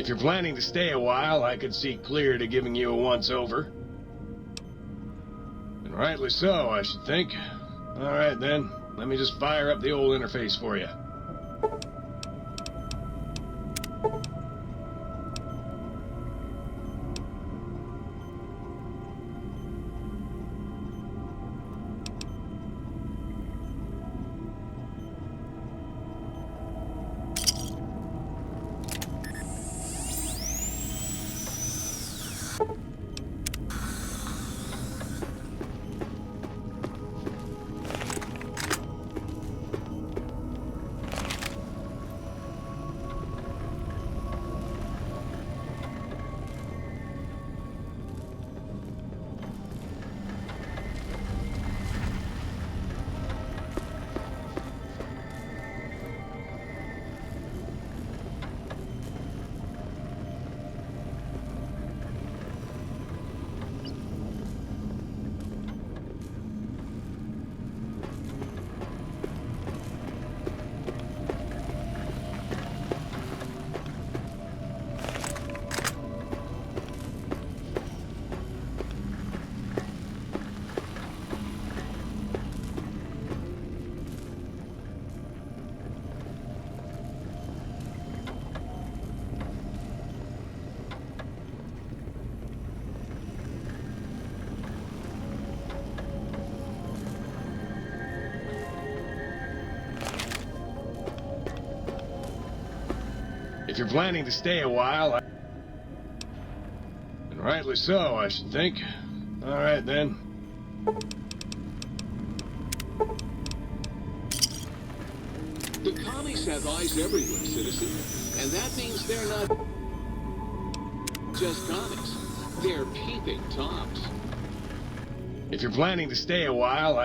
If you're planning to stay a while, I could see clear to giving you a once-over. And rightly so, I should think. Alright then, let me just fire up the old interface for you. If you're planning to stay a while, and rightly so, I should think. Alright then. The commies have eyes everywhere, citizen. And that means they're not just comics. They're peeping toms. If you're planning to stay a while,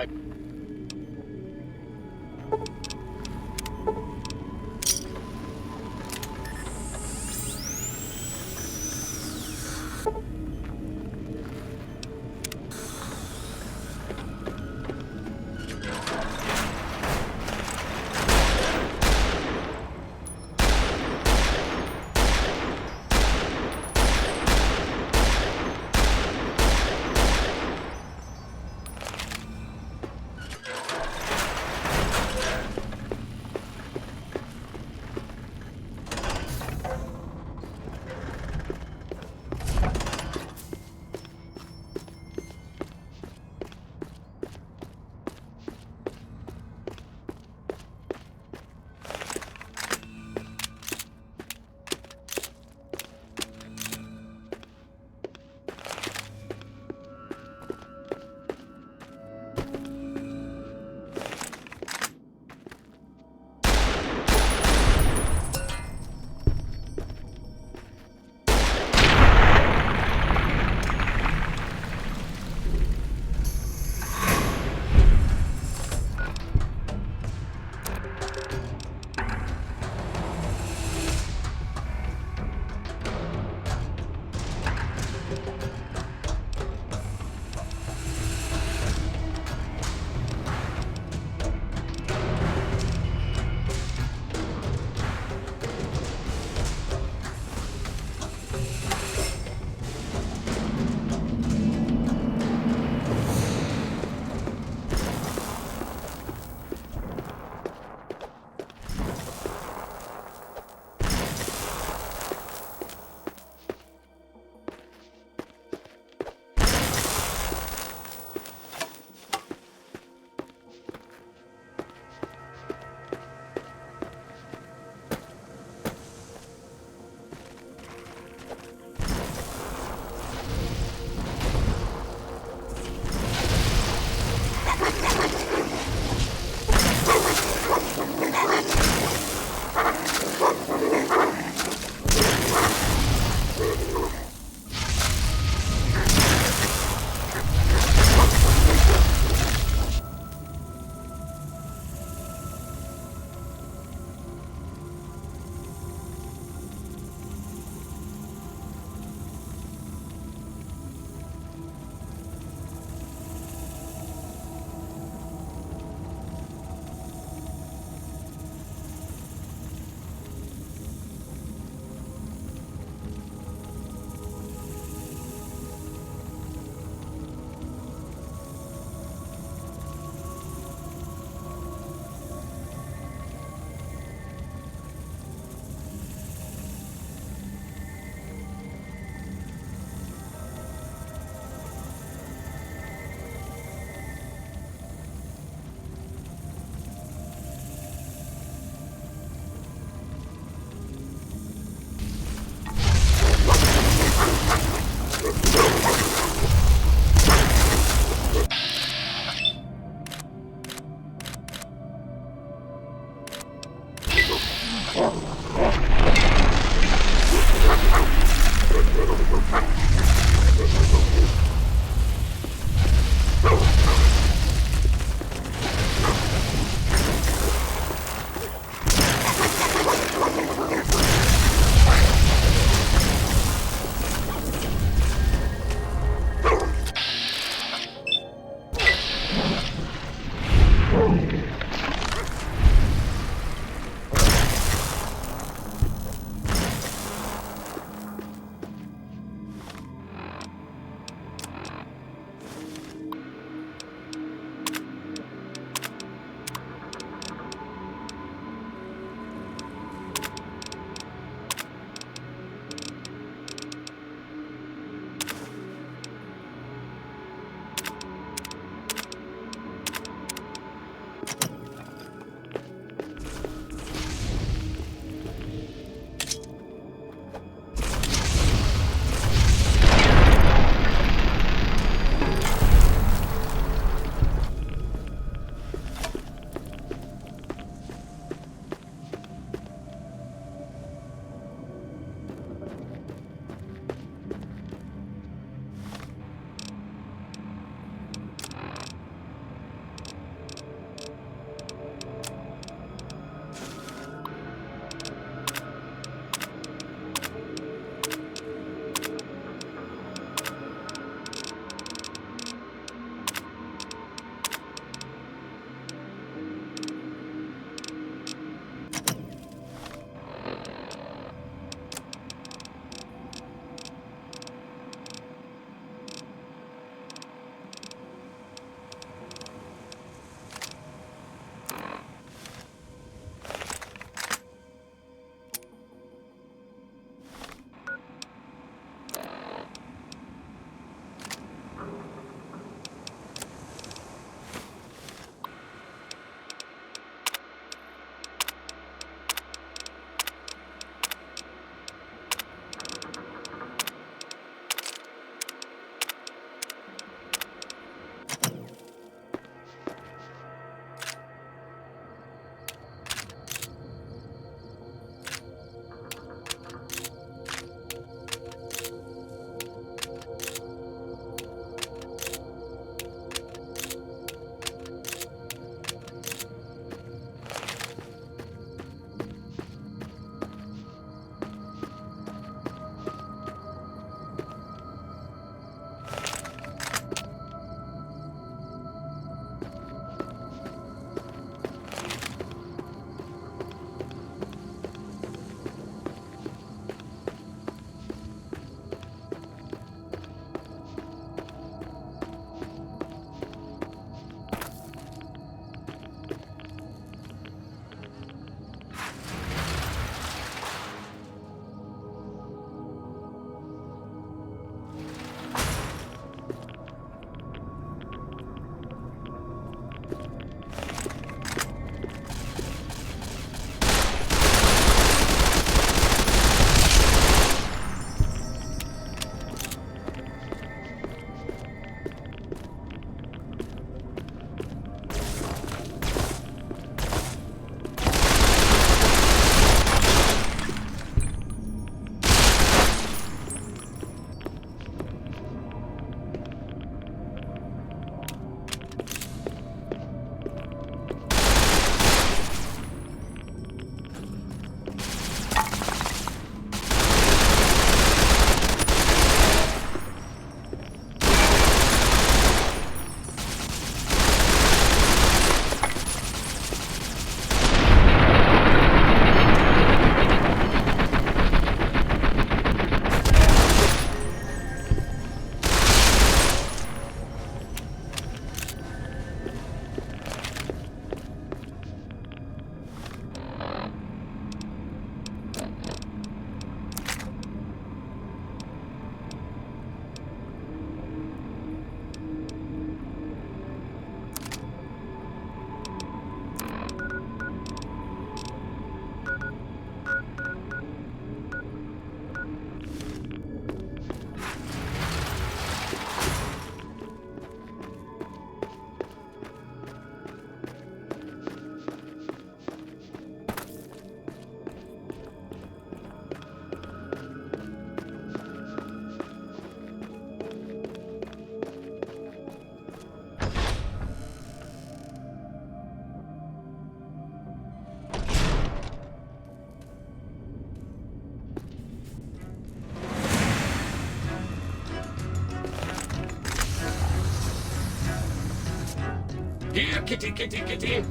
here, kitty, kitty, kitty.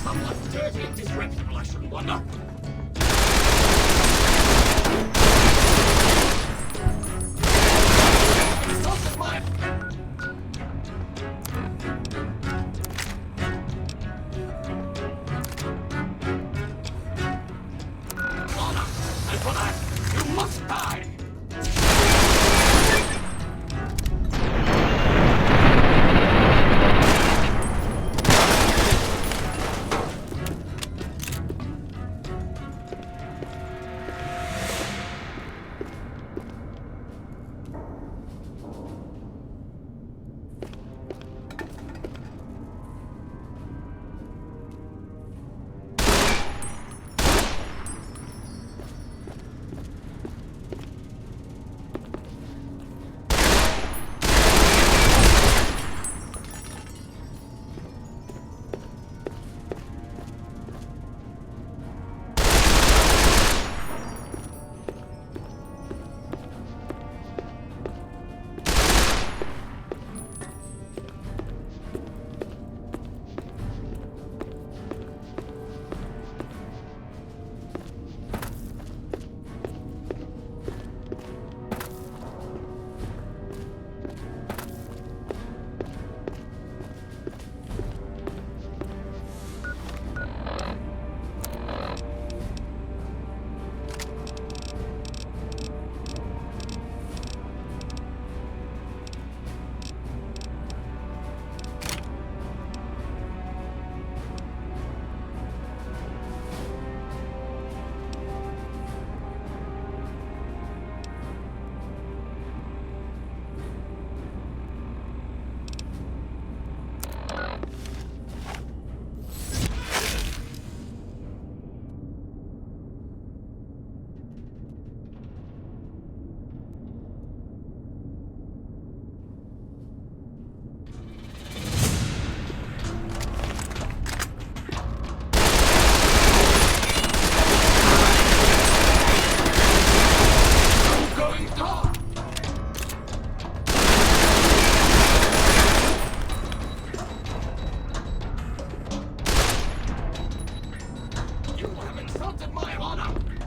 Someone's dirty and disreputable, I shouldn't wonder. Insulted my... honor, and for that, you must die!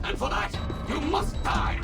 And for that, you must die!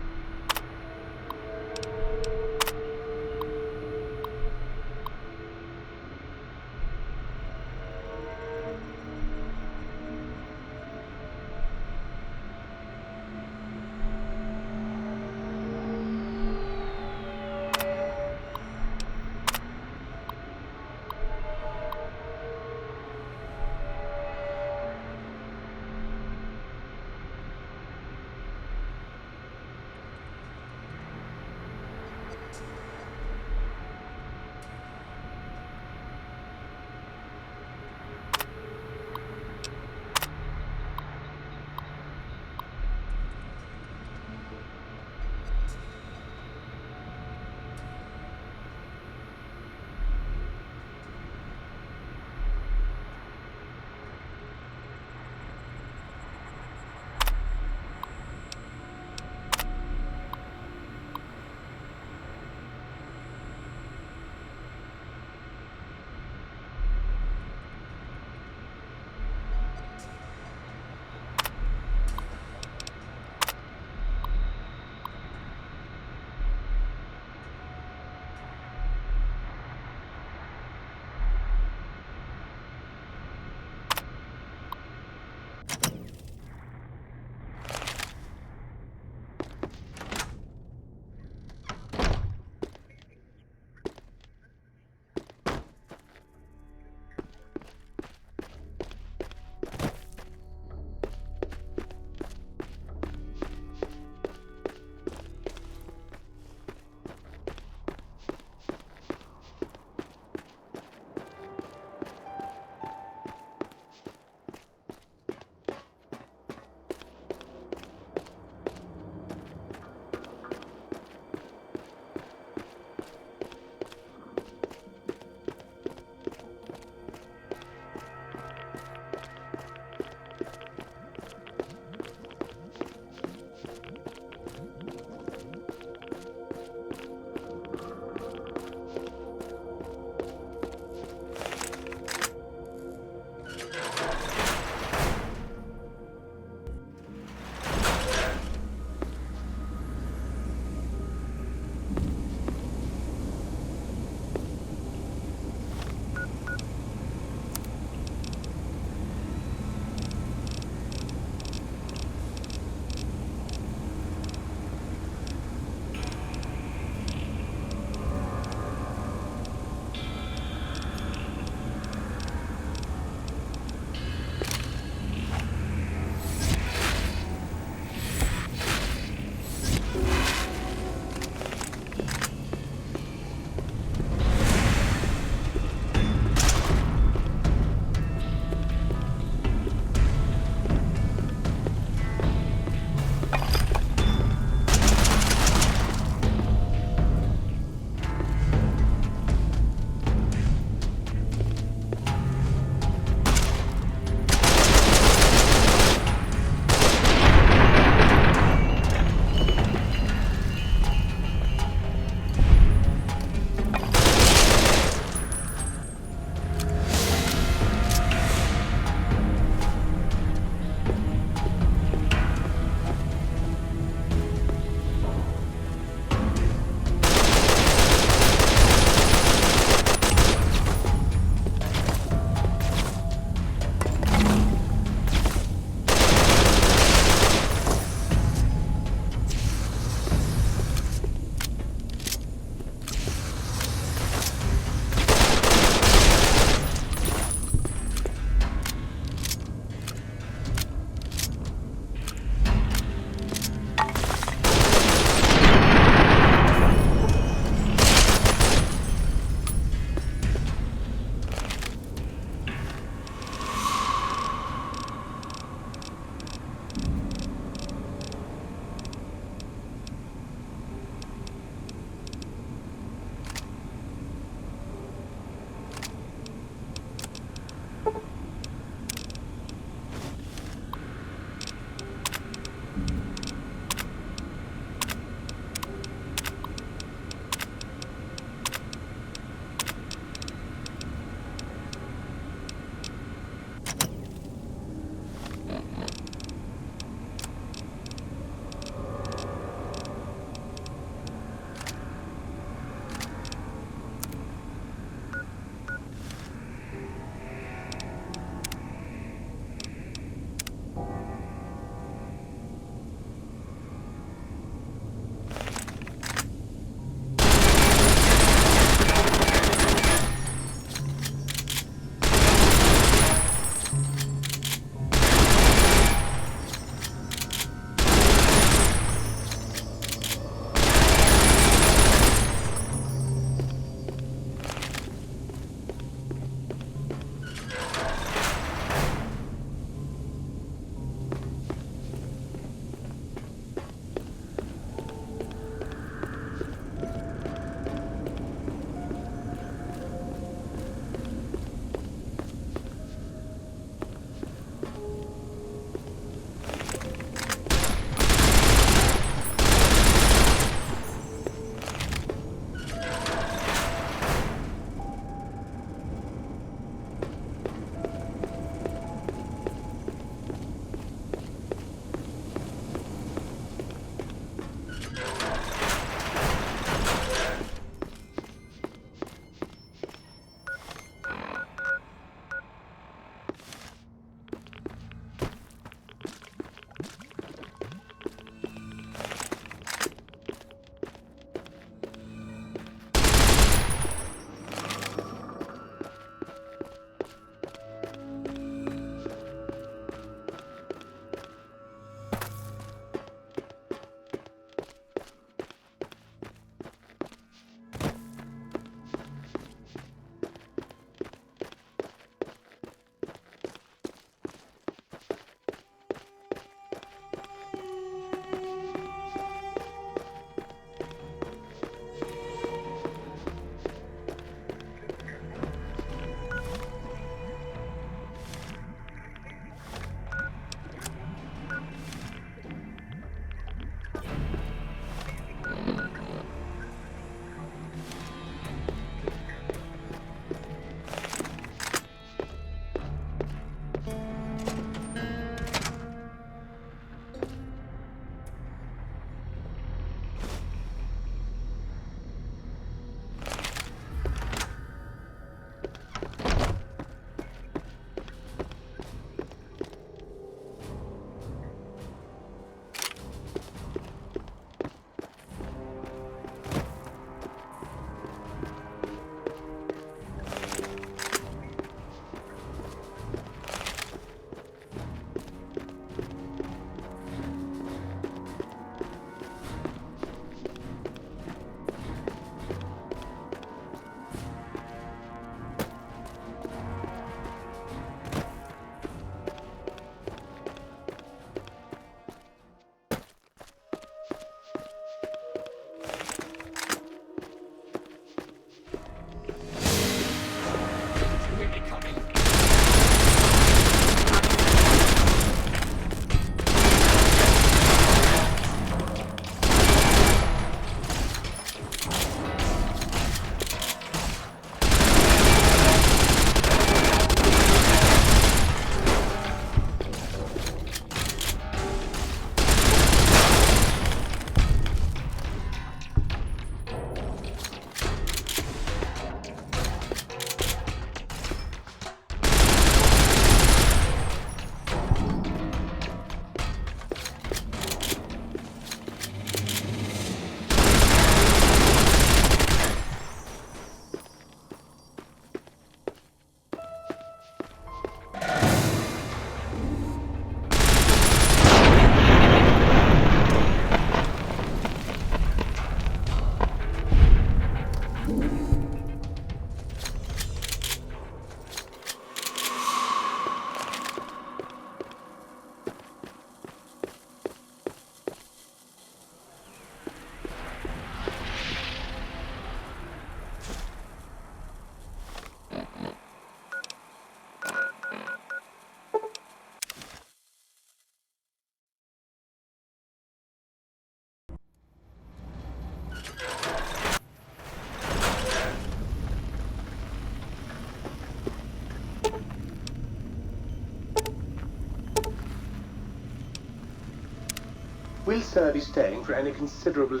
Will sir be staying for any considerable...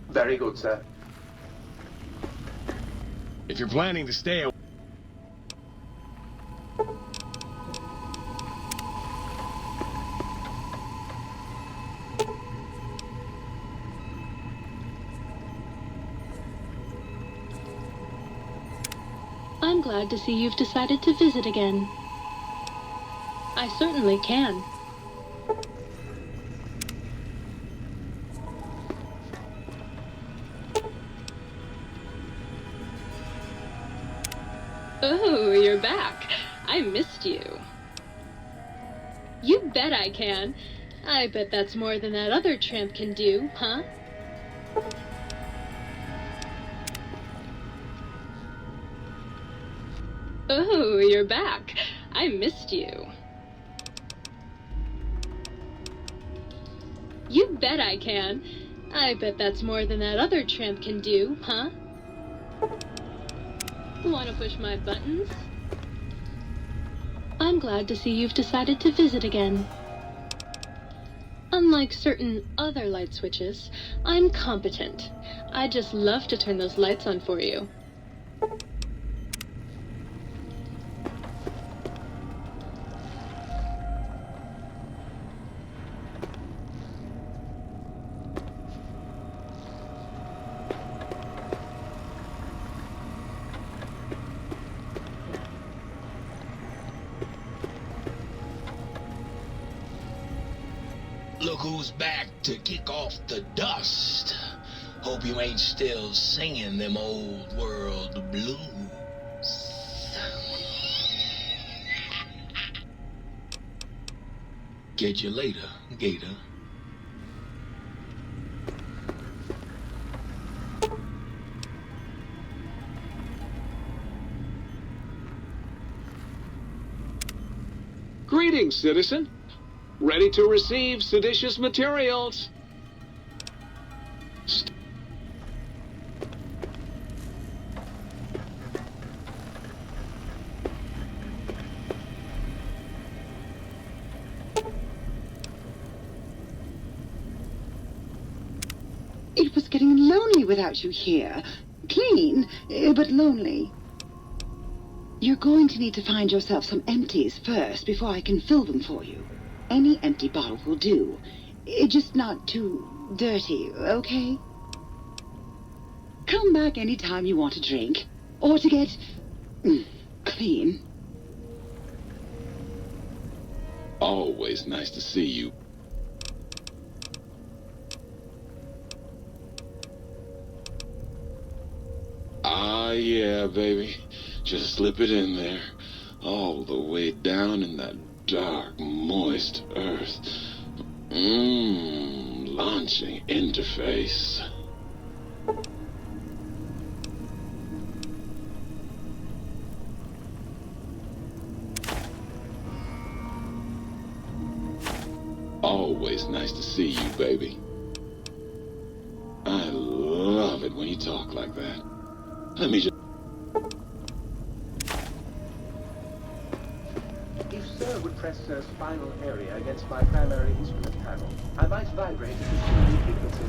Very good, sir. If you're planning to stay... I'm glad to see you've decided to visit again. I certainly can. Oh, you're back. I missed you. You bet I can. I bet that's more than that other tramp can do, huh? Oh, you're back. I missed you. You bet I can. I bet that's more than that other tramp can do, huh? Want to push my buttons? I'm glad to see you've decided to visit again. Unlike certain other light switches, I'm competent. I'd just love to turn those lights on for you. Look who's back to kick off the dust. Hope you ain't still singing them old world blues. Catch you later, Gator. Greetings, citizen. Ready to receive seditious materials. It was getting lonely without you here. Clean, but lonely. You're going to need to find yourself some empties first before I can fill them for you. Any empty bottle will do. Just not too dirty, okay? Come back anytime you want a drink. Or to get... clean. Always nice to see you. Ah, yeah, baby. Just slip it in there. All the way down in that dark, moist earth. Launching interface. Always nice to see you, baby. I love it when you talk like that. Let me just... If sir would press sir's spinal area against my primary instrument panel, I might vibrate at the soothing frequency.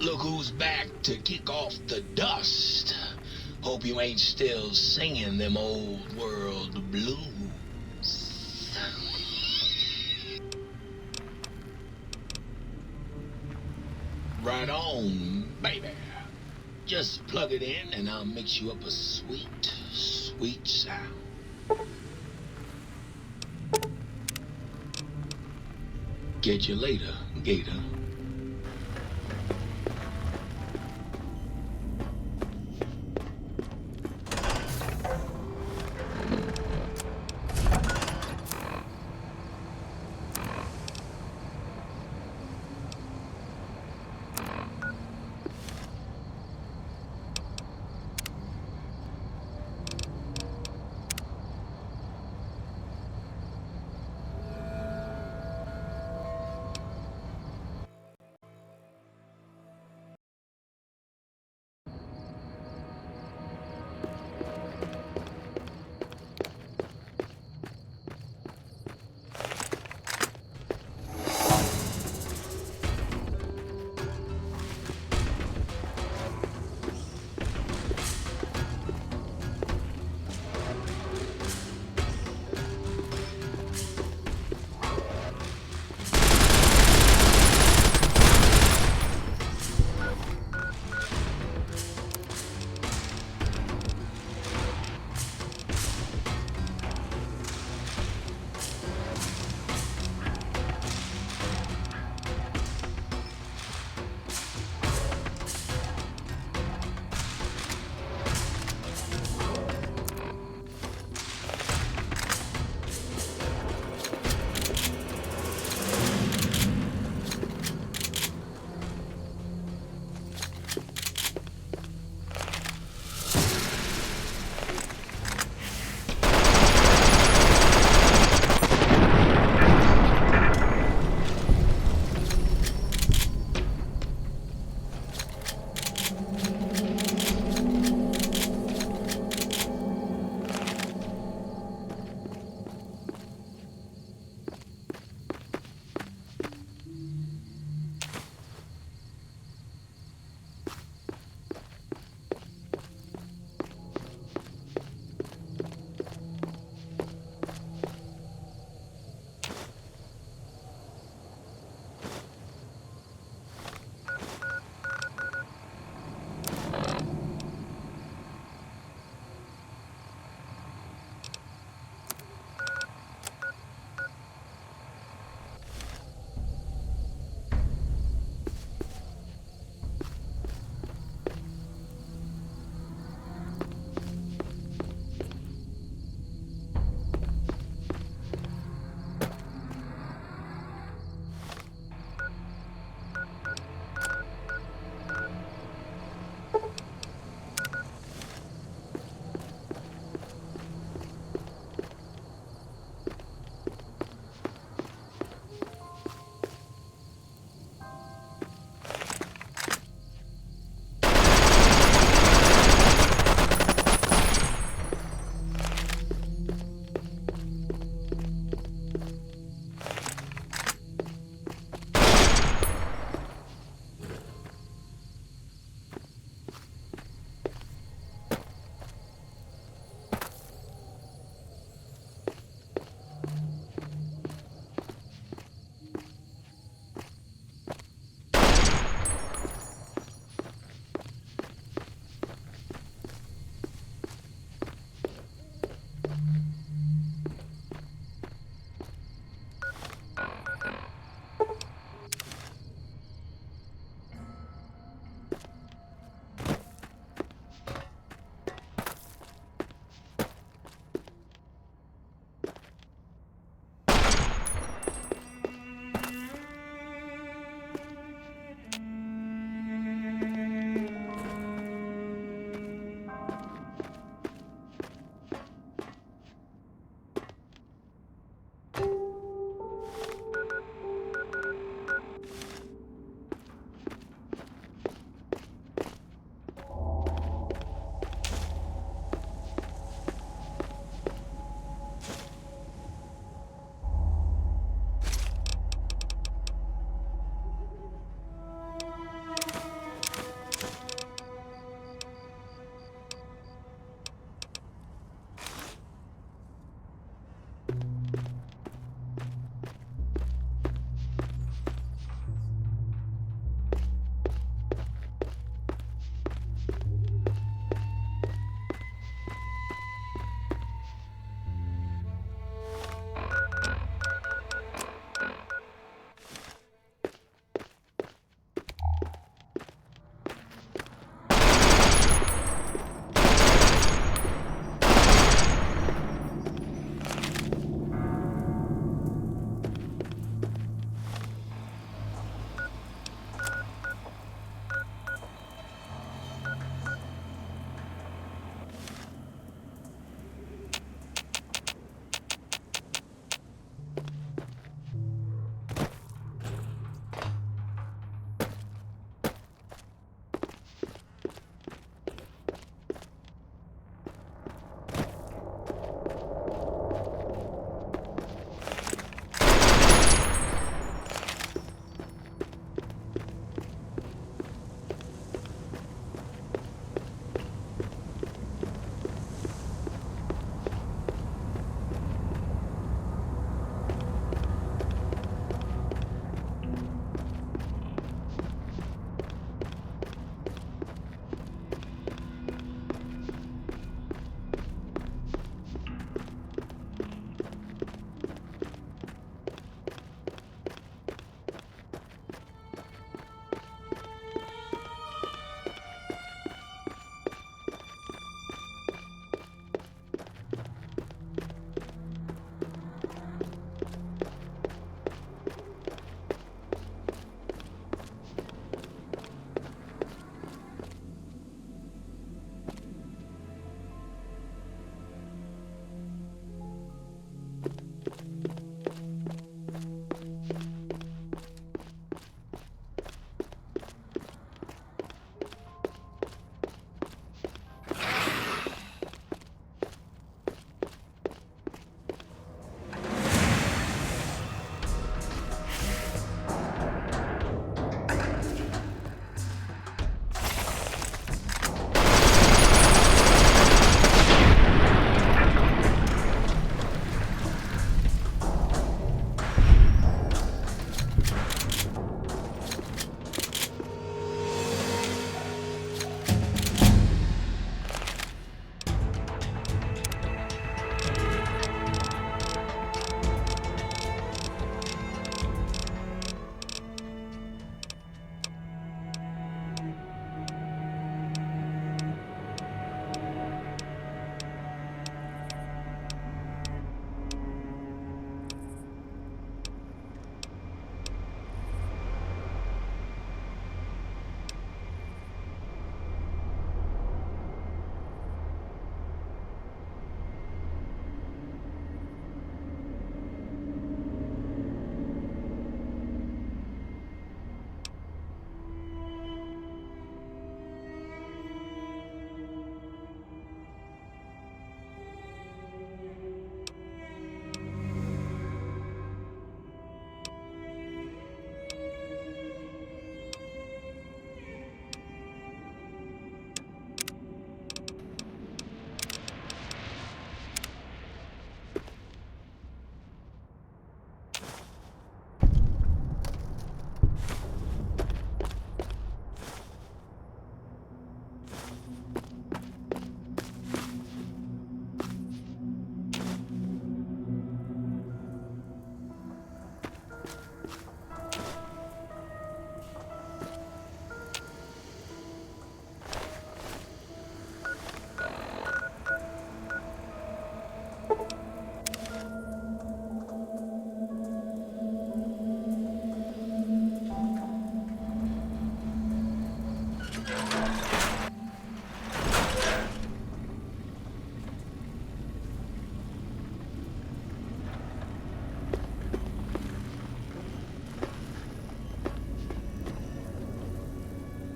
Look who's back to kick off the dust. Hope you ain't still singing them old world blues. Right on, baby. Just plug it in and I'll mix you up a sweet, sweet sound. Catch you later, Gator.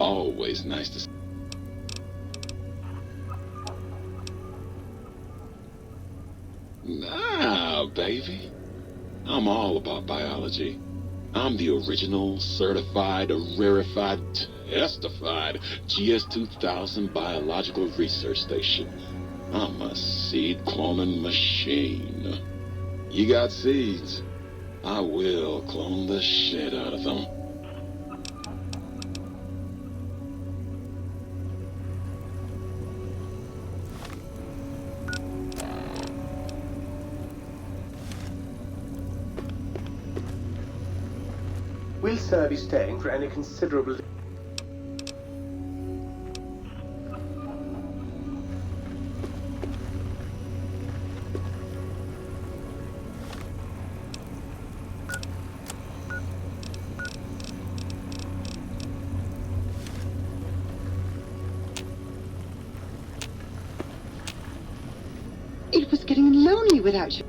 Always nice to see. Nah, baby. I'm all about biology. I'm the original, certified, rarefied, testified GS-2000 biological research station. I'm a seed cloning machine. You got seeds. I will clone the shit out of them. Will Sir be staying for any considerable... It was getting lonely without you.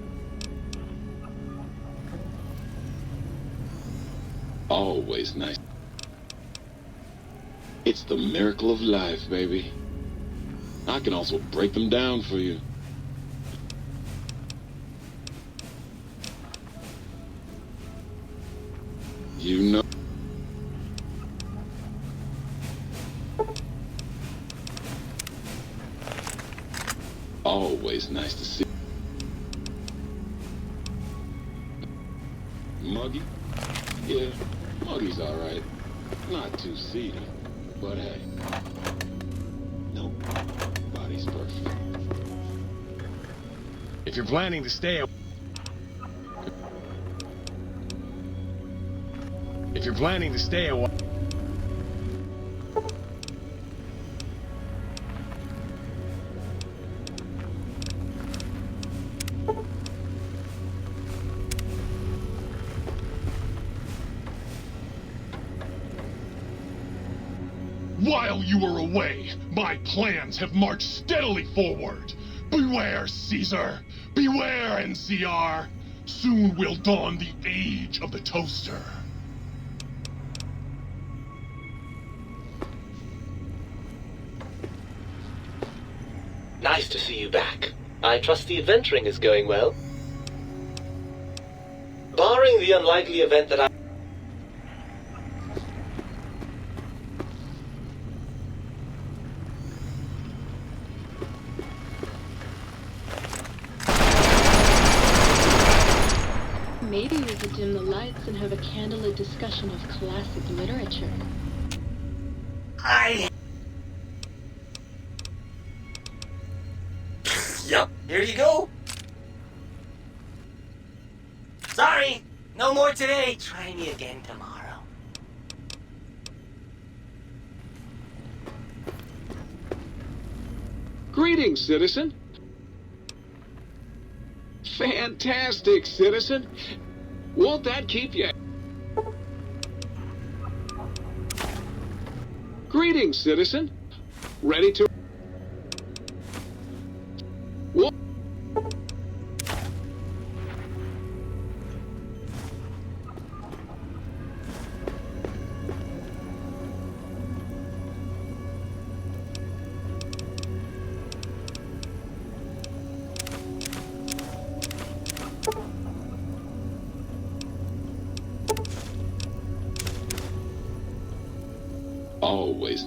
Always nice. It's the miracle of life, baby. I can also break them down for you. You know. Always nice to see. Muggy? Yeah, Muggy's alright. Not too seedy, but hey. Nobody's perfect. If you're planning to stay... If you're planning to stay a while... While you were away, my plans have marched steadily forward. Beware, Caesar! Beware, NCR! Soon will dawn the age of the toaster. Nice to see you back. I trust the adventuring is going well. Barring the unlikely event that I... Maybe we could dim the lights and have a candlelit discussion of classic literature. Yup, here you go. Sorry, no more today. Try me again tomorrow. Greetings, citizen. Fantastic, citizen. Won't that keep you... Greetings, citizen. Ready to... Wha- Always.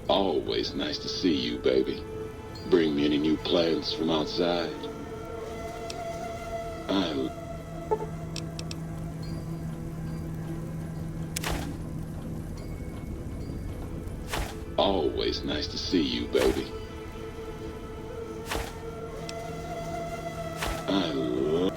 Always nice to see you, baby. Bring me any new plans from outside? Always nice to see you, baby. I love...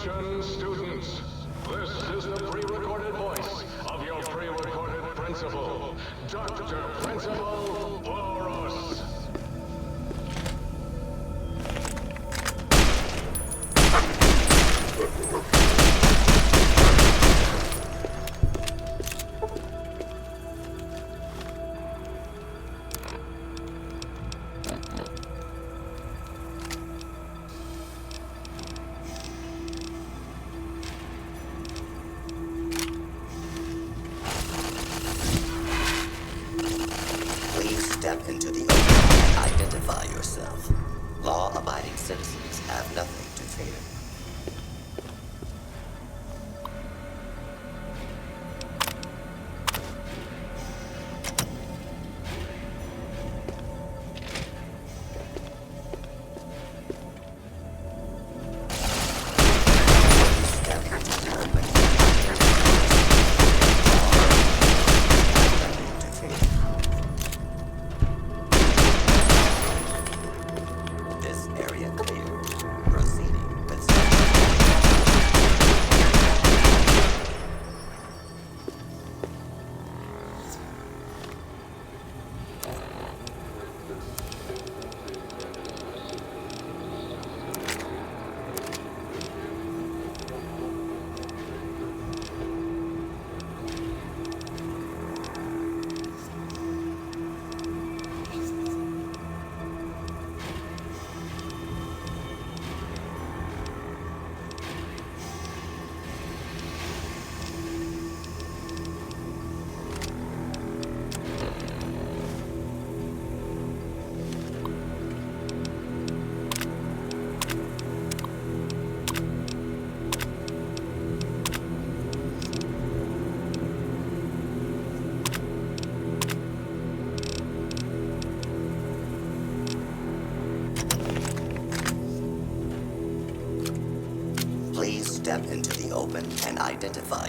Attention, students. This is the pre-recorded voice of your pre-recorded principal, Dr. Principal Boros. Step into the open and identify yourself. Law-abiding citizens have nothing to fear. Please step into the open and identify.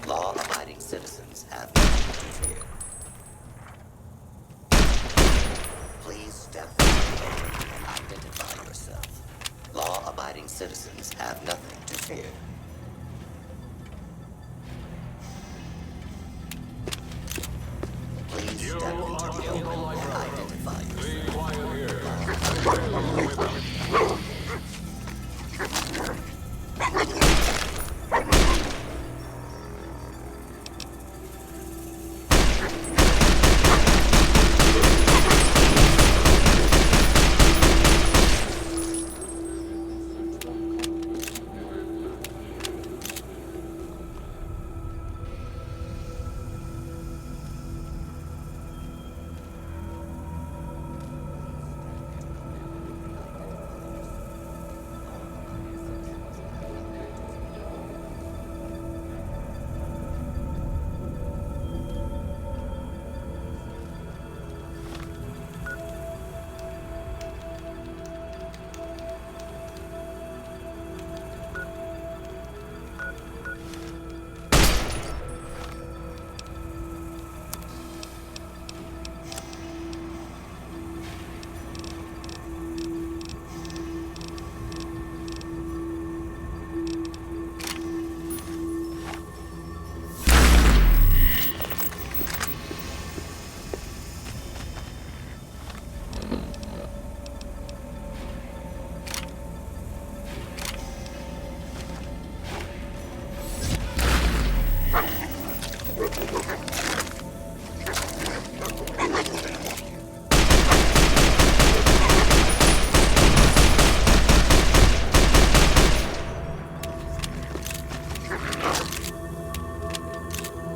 Law-abiding citizens have nothing to fear. Please step forward and identify yourself. Law-abiding citizens have nothing to fear. Please step into the open and identify yourself.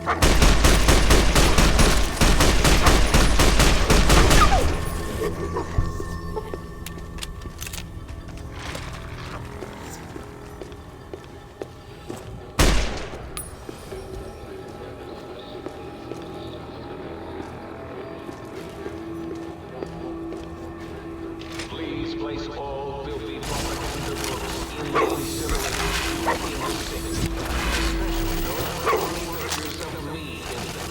Please place all filthy propaganda books in the incineration especially those pictures of me in them.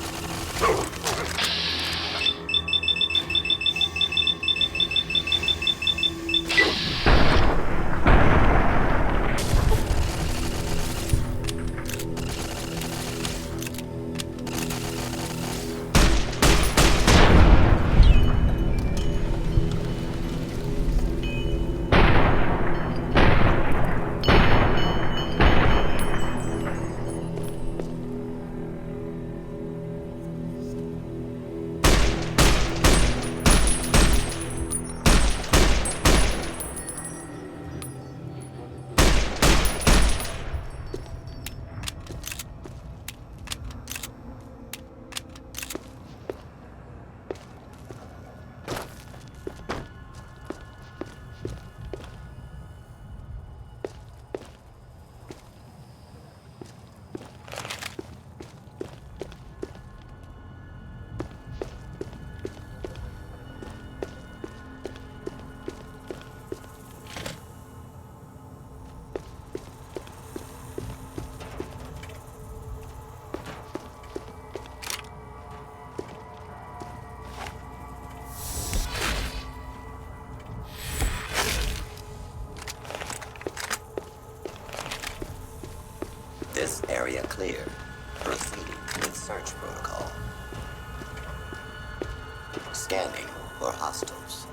This area clear. Proceeding with search protocol. Scanning for hostiles.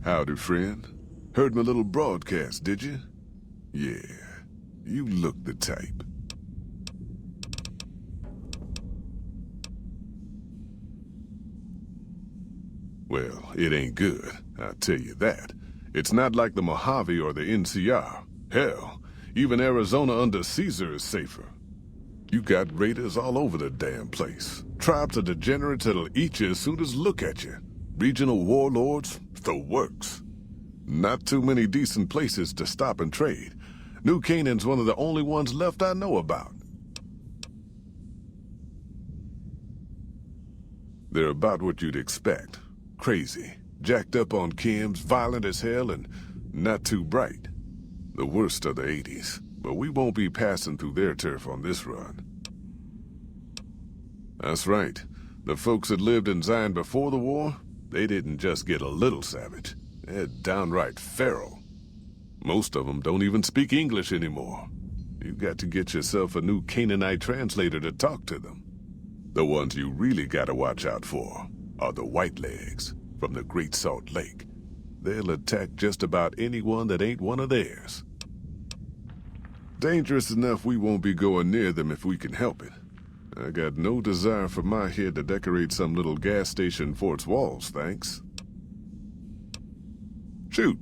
Howdy, friend. Heard my little broadcast, did you? Yeah, you look the type. Well, it ain't good, I'll tell you that. It's not like the Mojave or the NCR. Hell, even Arizona under Caesar is safer. You got raiders all over the damn place. Tribes of degenerates that'll eat you as soon as look at you. Regional warlords, the works. Not too many decent places to stop and trade. New Canaan's one of the only ones left I know about. They're about what you'd expect. Crazy, jacked up on chems, violent as hell, and not too bright. The worst of the 80s, but we won't be passing through their turf on this run. That's right. The folks that lived in Zion before the war, they didn't just get a little savage. They're downright feral. Most of them don't even speak English anymore. You got to get yourself a new Canaanite translator to talk to them. The ones you really gotta watch out for are the Whitelegs from the Great Salt Lake. They'll attack just about anyone that ain't one of theirs. Dangerous enough we won't be going near them if we can help it. I got no desire for my head to decorate some little gas station fort's walls, thanks. Shoot.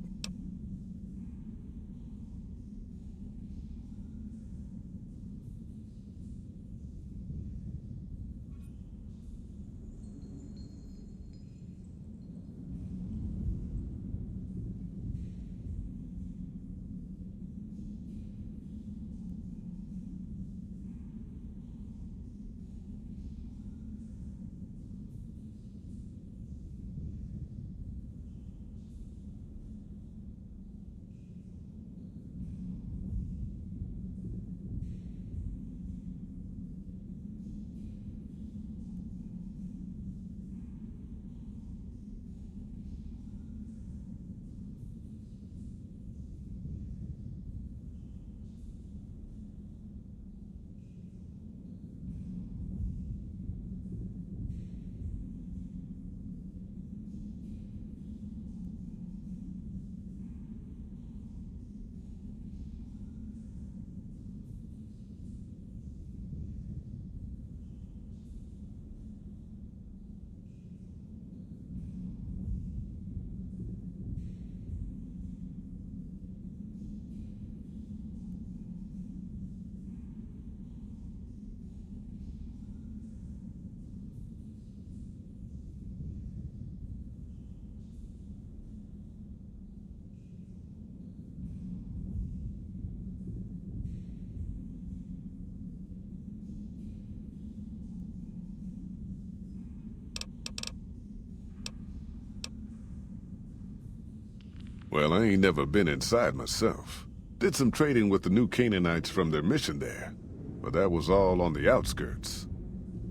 Well, I ain't never been inside myself. Did some trading with the New Canaanites from their mission there, but that was all on the outskirts.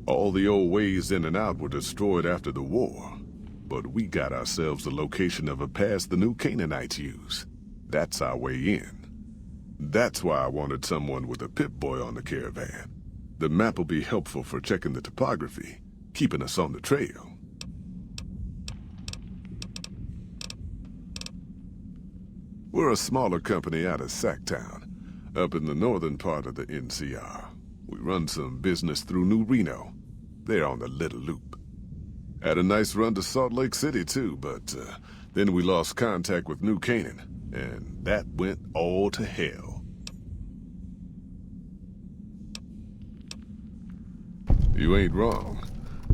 All the old ways in and out were destroyed after the war, but we got ourselves the location of a pass the New Canaanites use. That's our way in. That's why I wanted someone with a Pip-Boy on the caravan. The map will be helpful for checking the topography, keeping us on the trail. We're a smaller company out of Sacktown, up in the northern part of the NCR. We run some business through New Reno. They're on the Little Loop. Had a nice run to Salt Lake City, too, but then we lost contact with New Canaan, and that went all to hell. You ain't wrong.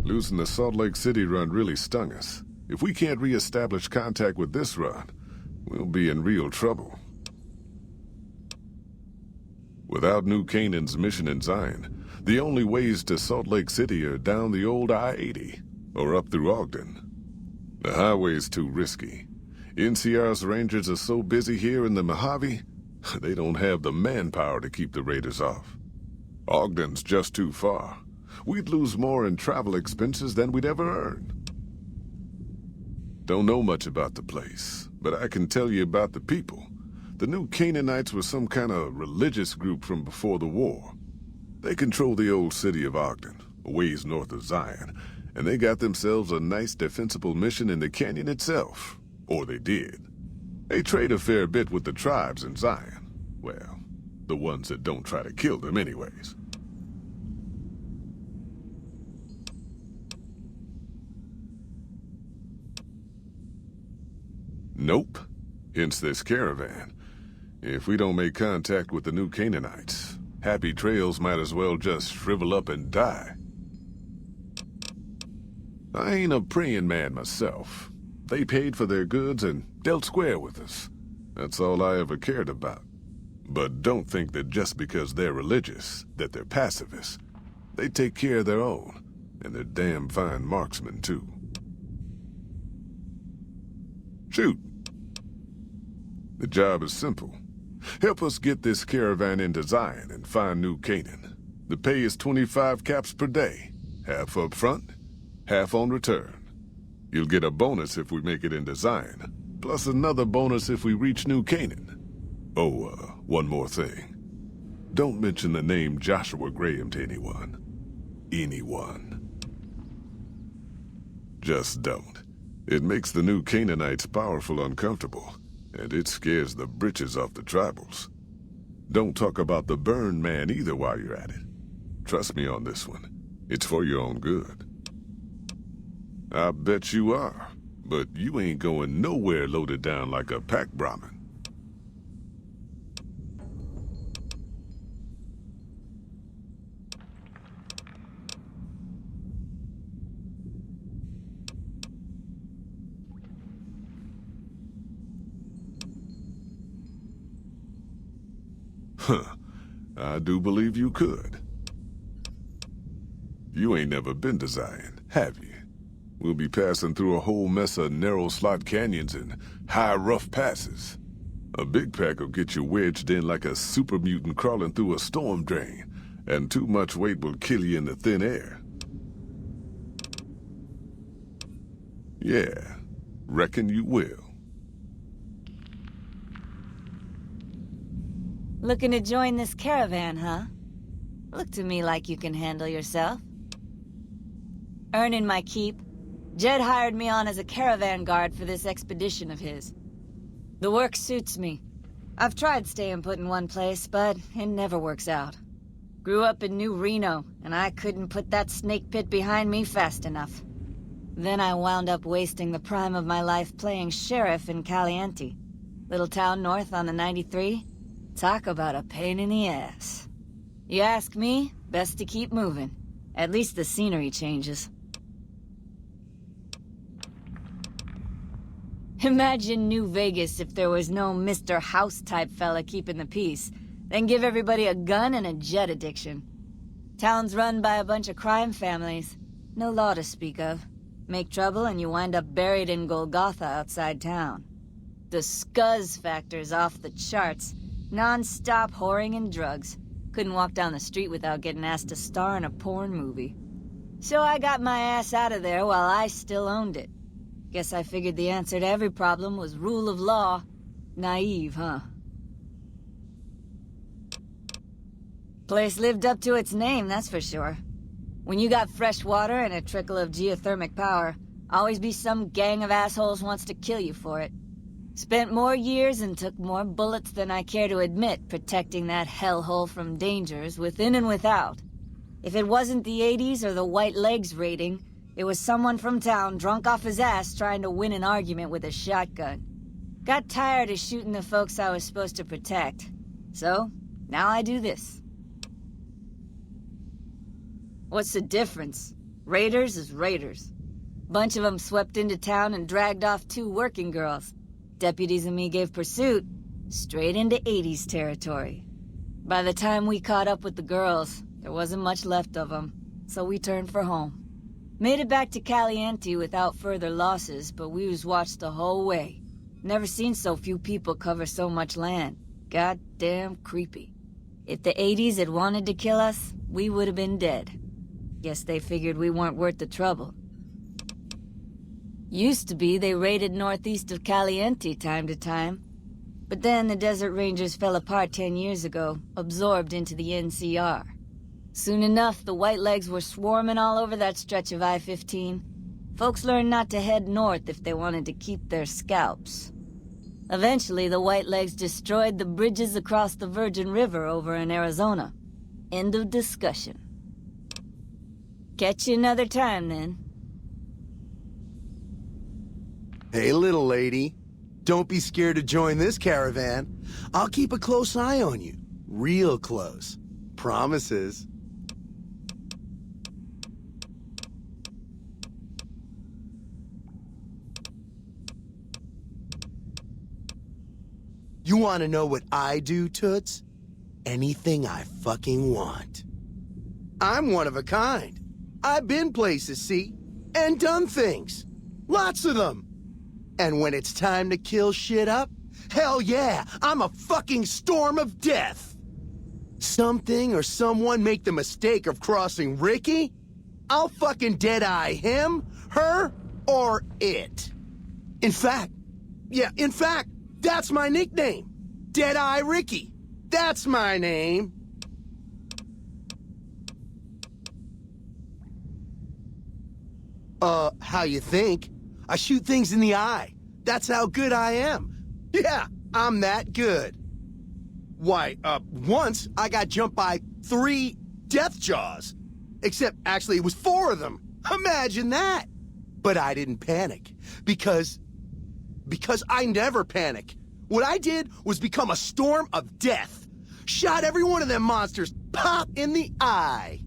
Losing the Salt Lake City run really stung us. If we can't re-establish contact with this run, we'll be in real trouble. Without New Canaan's mission in Zion, the only ways to Salt Lake City are down the old I-80, or up through Ogden. The highway's too risky. NCR's rangers are so busy here in the Mojave, they don't have the manpower to keep the raiders off. Ogden's just too far. We'd lose more in travel expenses than we'd ever earn. Don't know much about the place, but I can tell you about the people. The New Canaanites were some kind of religious group from before the war. They control the old city of Ogden, a ways north of Zion, and they got themselves a nice defensible mission in the canyon itself. Or they did. They trade a fair bit with the tribes in Zion. Well, the ones that don't try to kill them anyways. Nope. Hence this caravan. If we don't make contact with the new Canaanites, Happy Trails might as well just shrivel up and die. I ain't a praying man myself. They paid for their goods and dealt square with us. That's all I ever cared about. But don't think that just because they're religious, that they're pacifists. They take care of their own, and they're damn fine marksmen, too. Shoot. The job is simple. Help us get this caravan into Zion and find New Canaan. The pay is 25 caps per day. Half up front, half on return. You'll get a bonus if we make it into Zion, plus another bonus if we reach New Canaan. Oh, one more thing. Don't mention the name Joshua Graham to anyone. Anyone. Just don't. It makes the new Canaanites powerful uncomfortable, and it scares the britches off the tribals. Don't talk about the Burn Man either while you're at it. Trust me on this one. It's for your own good. I bet you are, but you ain't going nowhere loaded down like a pack Brahmin. Huh. I do believe you could. You ain't never been to Zion, have you? We'll be passing through a whole mess of narrow slot canyons and high rough passes. A big pack will get you wedged in like a super mutant crawling through a storm drain, and too much weight will kill you in the thin air. Yeah, reckon you will. Looking to join this caravan, huh? Look to me like you can handle yourself. Earning my keep, Jed hired me on as a caravan guard for this expedition of his. The work suits me. I've tried staying put in one place, but it never works out. Grew up in New Reno, and I couldn't put that snake pit behind me fast enough. Then I wound up wasting the prime of my life playing sheriff in Caliente. Little town north on the 93. Talk about a pain in the ass. You ask me, best to keep moving. At least the scenery changes. Imagine New Vegas if there was no Mr. House-type fella keeping the peace, then give everybody a gun and a jet addiction. Town's run by a bunch of crime families. No law to speak of. Make trouble and you wind up buried in Golgotha outside town. The scuzz factor's off the charts. Non-stop whoring and drugs. Couldn't walk down the street without getting asked to star in a porn movie. So I got my ass out of there while I still owned it. Guess I figured the answer to every problem was rule of law. Naive, huh? Place lived up to its name, that's for sure. When you got fresh water and a trickle of geothermic power, always be some gang of assholes wants to kill you for it. Spent more years and took more bullets than I care to admit protecting that hellhole from dangers within and without. If it wasn't the 80s or the White Legs raiding, it was someone from town drunk off his ass trying to win an argument with a shotgun. Got tired of shooting the folks I was supposed to protect. So, now I do this. What's the difference? Raiders is raiders. Bunch of them swept into town and dragged off 2 working girls. Deputies and me gave pursuit, straight into 80s territory. By the time we caught up with the girls, there wasn't much left of them, so we turned for home. Made it back to Caliente without further losses, but we was watched the whole way. Never seen so few people cover so much land. Goddamn creepy. If the 80s had wanted to kill us, we would have been dead. Guess they figured we weren't worth the trouble. Used to be they raided northeast of Caliente time to time. But then the Desert Rangers fell apart 10 years ago, absorbed into the NCR. Soon enough, the White Legs were swarming all over that stretch of I-15. Folks learned not to head north if they wanted to keep their scalps. Eventually, the Whitelegs destroyed the bridges across the Virgin River over in Arizona. End of discussion. Catch you another time, then. Hey, little lady. Don't be scared to join this caravan. I'll keep a close eye on you. Real close. Promises. You want to know what I do, Toots? Anything I fucking want. I'm one of a kind. I've been places, see? And done things. Lots of them. And when it's time to kill shit up, hell yeah, I'm a fucking storm of death. Something or someone make the mistake of crossing Ricky, I'll fucking dead-eye him, her, or it. In fact, that's my nickname. Dead-Eye Ricky. That's my name. How you think? I shoot things in the eye. That's how good I am. Yeah, I'm that good. Why, once I got jumped by 3 Deathjaws. Except, actually, it was 4 of them. Imagine that. But I didn't panic. Because I never panic. What I did was become a storm of death. Shot every one of them monsters pop in the eye.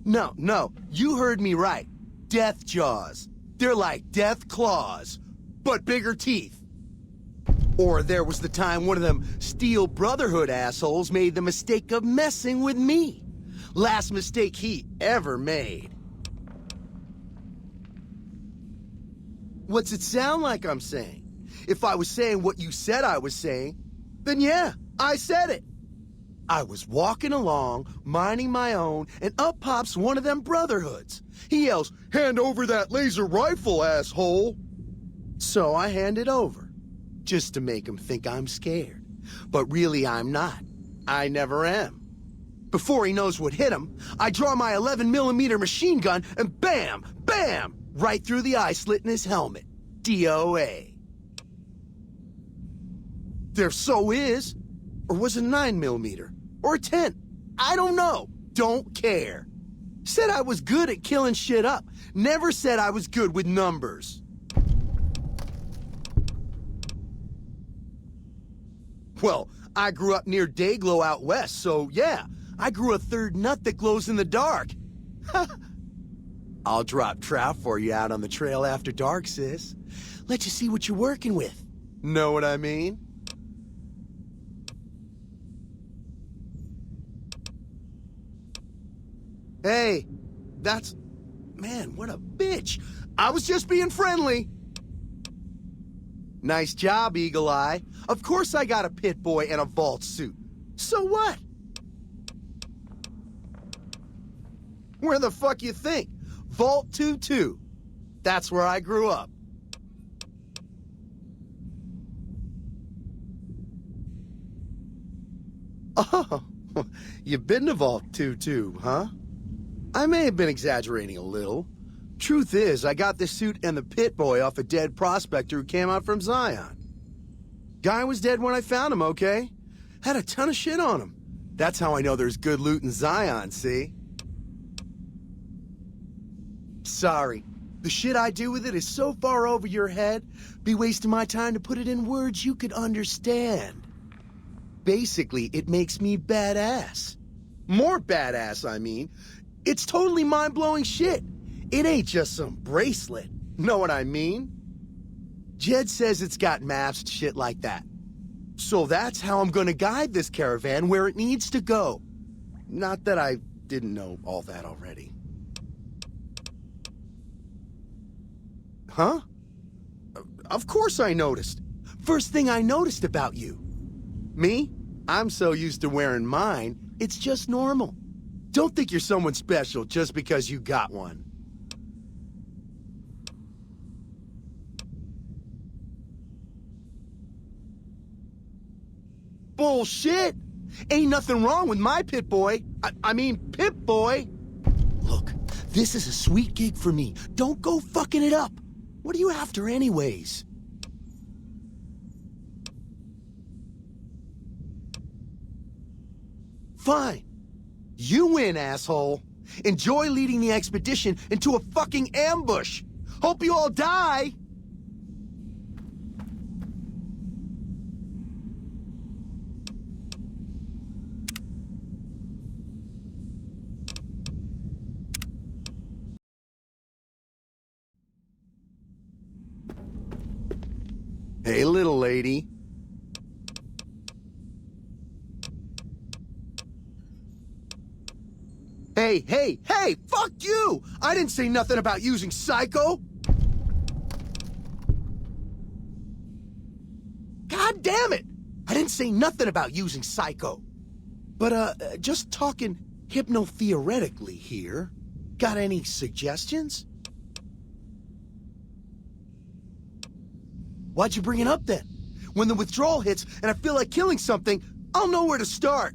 No, you heard me right. Deathjaws. They're like death claws, but bigger teeth. Or there was the time one of them Steel Brotherhood assholes made the mistake of messing with me. Last mistake he ever made. What's it sound like I'm saying? If I was saying what you said I was saying, then yeah, I said it. I was walking along, minding my own, and up pops one of them Brotherhoods. He yells, "Hand over that laser rifle, asshole!" So I hand it over, just to make him think I'm scared. But really I'm not. I never am. Before he knows what hit him, I draw my 11mm machine gun and bam, bam, right through the eye slit in his helmet. DOA. There so is, or was it 9mm? Or a 10? I don't know. Don't care. Said I was good at killing shit up. Never said I was good with numbers. Well, I grew up near Dayglow out west, so yeah, I grew a third nut that glows in the dark. I'll drop trout for you out on the trail after dark, sis. Let you see what you're working with. Know what I mean? Hey, that's... Man, what a bitch. I was just being friendly. Nice job, Eagle Eye. Of course I got a pit boy and a vault suit. So what? Where the fuck you think? Vault 2-2. That's where I grew up. Oh, you've been to Vault 2-2, huh? I may have been exaggerating a little. Truth is, I got this suit and the pit boy off a dead prospector who came out from Zion. Guy was dead when I found him, okay? Had a ton of shit on him. That's how I know there's good loot in Zion, see? Sorry. The shit I do with it is so far over your head, be wasting my time to put it in words you could understand. Basically, it makes me badass. More badass, I mean. It's totally mind-blowing shit. It ain't just some bracelet. Know what I mean? Jed says it's got maps and shit like that. So that's how I'm gonna guide this caravan where it needs to go. Not that I didn't know all that already. Huh? Of course I noticed. First thing I noticed about you. Me? I'm so used to wearing mine, it's just normal. Don't think you're someone special just because you got one. Bullshit! Ain't nothing wrong with my pit boy. I mean, Pip Boy. Look, This is a sweet gig for me. Don't go fucking it up. What are you after anyways? Fine. You win, asshole. Enjoy leading the expedition into a fucking ambush. Hope you all die. Hey, little lady. Hey, fuck you! I didn't say nothing about using Psycho! God damn it! I didn't say nothing about using Psycho. But, just talking hypno-theoretically here. Got any suggestions? Why'd you bring it up then? When the withdrawal hits and I feel like killing something, I'll know where to start.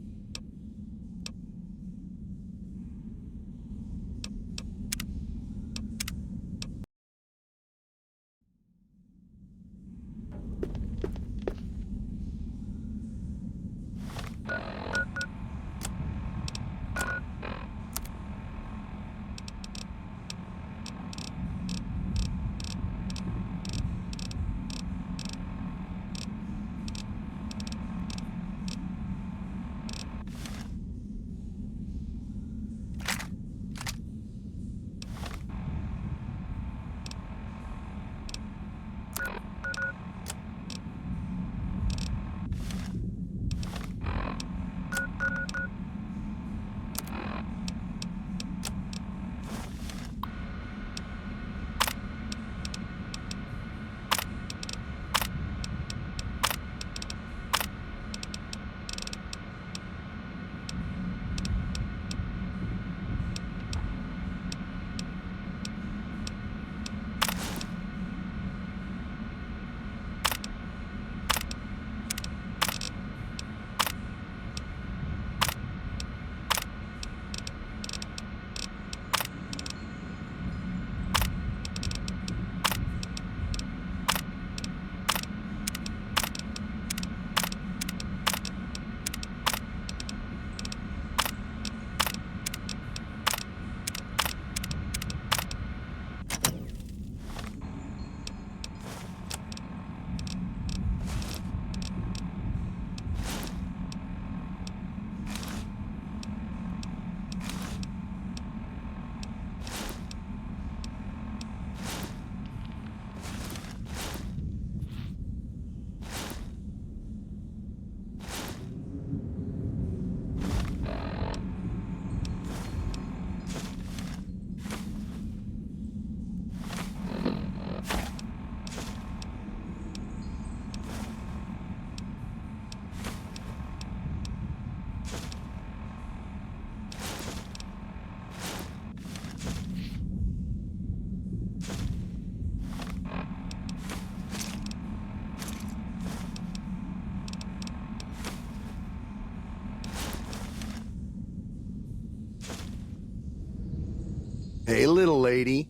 Hey, little lady.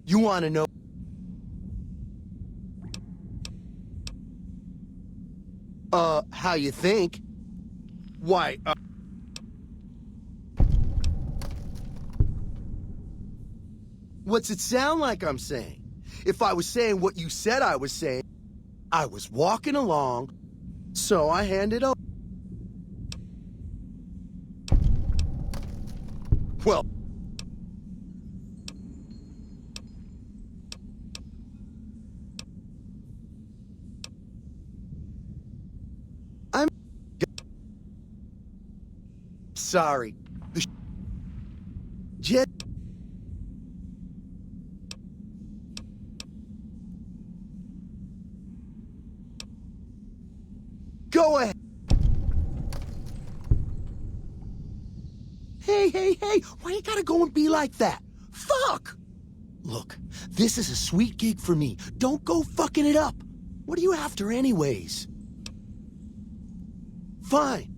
You want to know? How you think? Why, What's it sound like I'm saying? If I was saying what you said I was saying, I was walking along, so I handed over. Well, I'm sorry. The jet. Go ahead. Hey, why you gotta go and be like that? Fuck! Look, this is a sweet gig for me. Don't go fucking it up. What are you after anyways? Fine.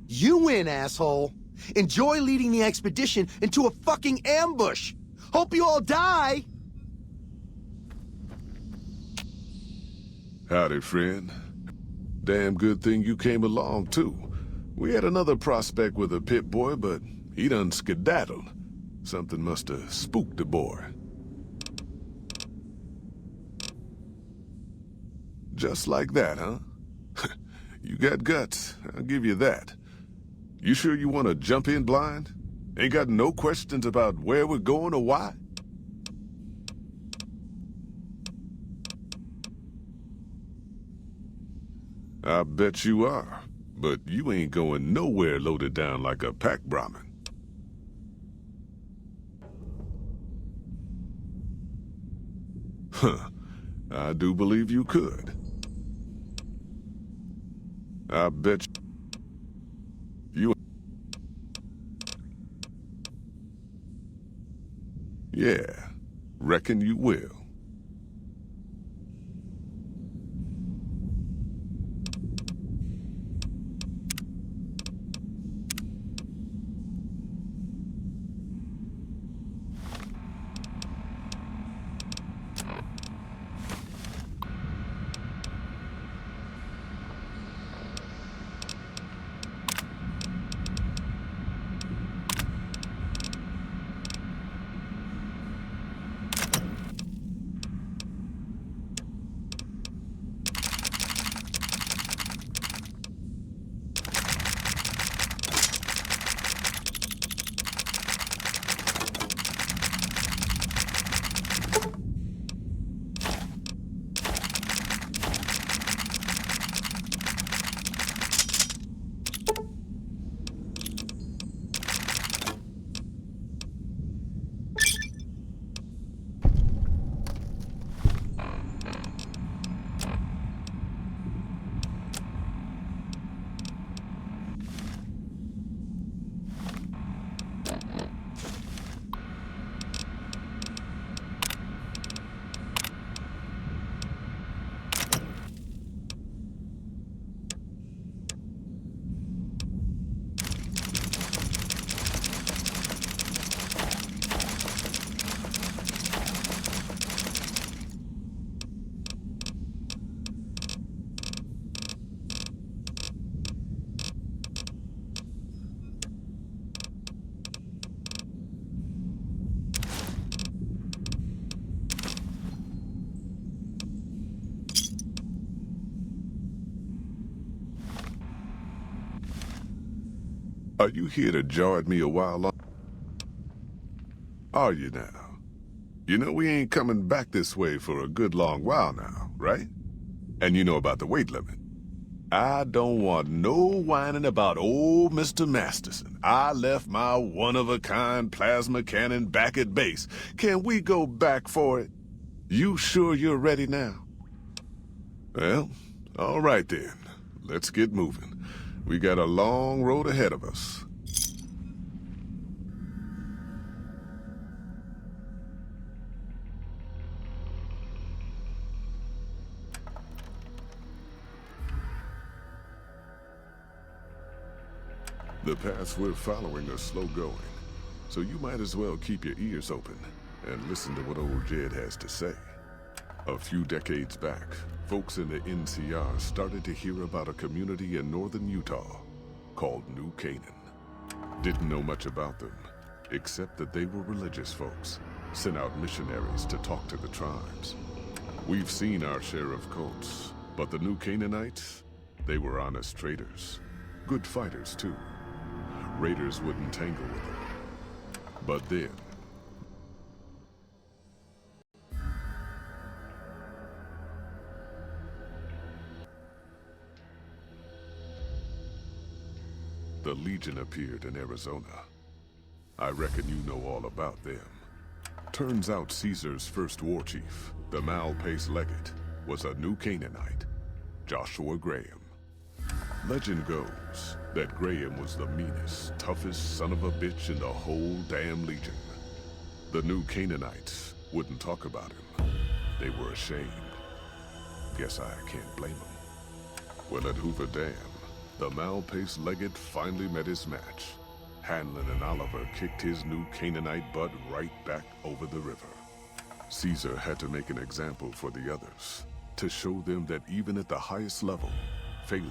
You win, asshole. Enjoy leading the expedition into a fucking ambush. Hope you all die. Howdy, friend. Damn good thing you came along, too. We had another prospect with a Pip-Boy, but he done skedaddled. Something must have spooked the boy. Just like that, huh? You got guts, I'll give you that. You sure you want to jump in blind? Ain't got no questions about where we're going or why? I bet you are, but you ain't going nowhere loaded down like a pack Brahmin. Huh, I do believe you could. I bet you... Yeah, reckon you will. Are you here to jar at me a while long? Are you now? You know we ain't coming back this way for a good long while now, right? And you know about the weight limit. I don't want no whining about old Mr. Masterson. I left my one-of-a-kind plasma cannon back at base. Can we go back for it? You sure you're ready now? Well, all right then. Let's get moving. We got a long road ahead of us. The paths we're following are slow going, so you might as well keep your ears open and listen to what old Jed has to say. A few decades back, folks in the NCR started to hear about a community in northern Utah called New Canaan. Didn't know much about them, except that they were religious folks, sent out missionaries to talk to the tribes. We've seen our share of cults, but the New Canaanites, they were honest traders. Good fighters, too. Raiders wouldn't tangle with them. But then... the Legion appeared in Arizona. I reckon you know all about them. Turns out Caesar's first war chief, the Malpais Legate, was a New Canaanite, Joshua Graham. Legend goes that Graham was the meanest, toughest son of a bitch in the whole damn Legion. The New Canaanites wouldn't talk about him. They were ashamed. Guess I can't blame them. Well, at Hoover Dam, the Malpais Legate finally met his match. Hanlon and Oliver kicked his new Canaanite butt right back over the river. Caesar had to make an example for the others, to show them that even at the highest level, failure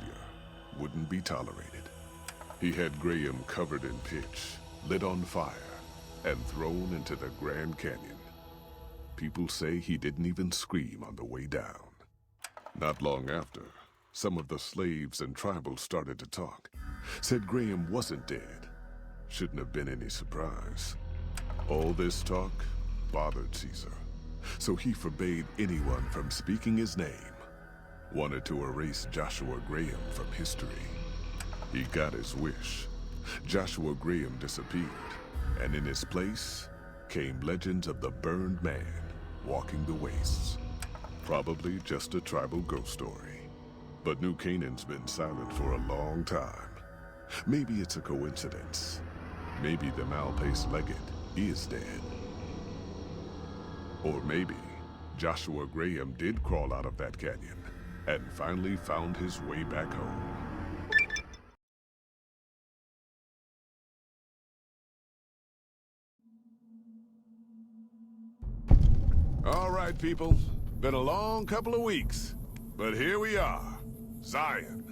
wouldn't be tolerated. He had Graham covered in pitch, lit on fire, and thrown into the Grand Canyon. People say he didn't even scream on the way down. Not long after, some of the slaves and tribals started to talk, said Graham wasn't dead. Shouldn't have been any surprise. All this talk bothered Caesar, so he forbade anyone from speaking his name. Wanted to erase Joshua Graham from history. He got his wish. Joshua Graham disappeared, and in his place came legends of the burned man walking the wastes. Probably just a tribal ghost story. But New Canaan's been silent for a long time. Maybe it's a coincidence. Maybe the Malpace Legate is dead. Or maybe Joshua Graham did crawl out of that canyon and finally found his way back home. All right, people. Been a long couple of weeks, but here we are. Zion.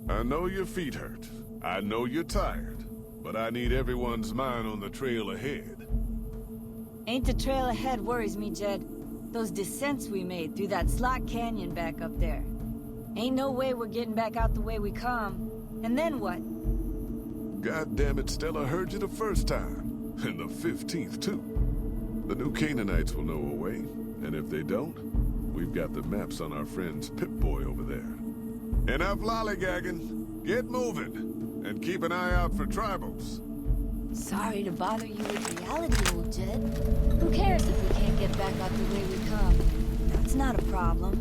I know your feet hurt. I know you're tired, but I need everyone's mind on the trail ahead. Ain't the trail ahead worries me, Jed. Those descents we made through that slot canyon back up there. Ain't no way we're getting back out the way we come. And then what? God damn it, Stella heard you the first time. And the 15th, too. The New Canaanites will know a way, and if they don't, we've got the maps on our friend's Pip-Boy over there. Enough lollygagging. Get moving, and keep an eye out for tribals. Sorry to bother you with reality, old Jed. Who cares if we can't get back out the way we come? That's not a problem.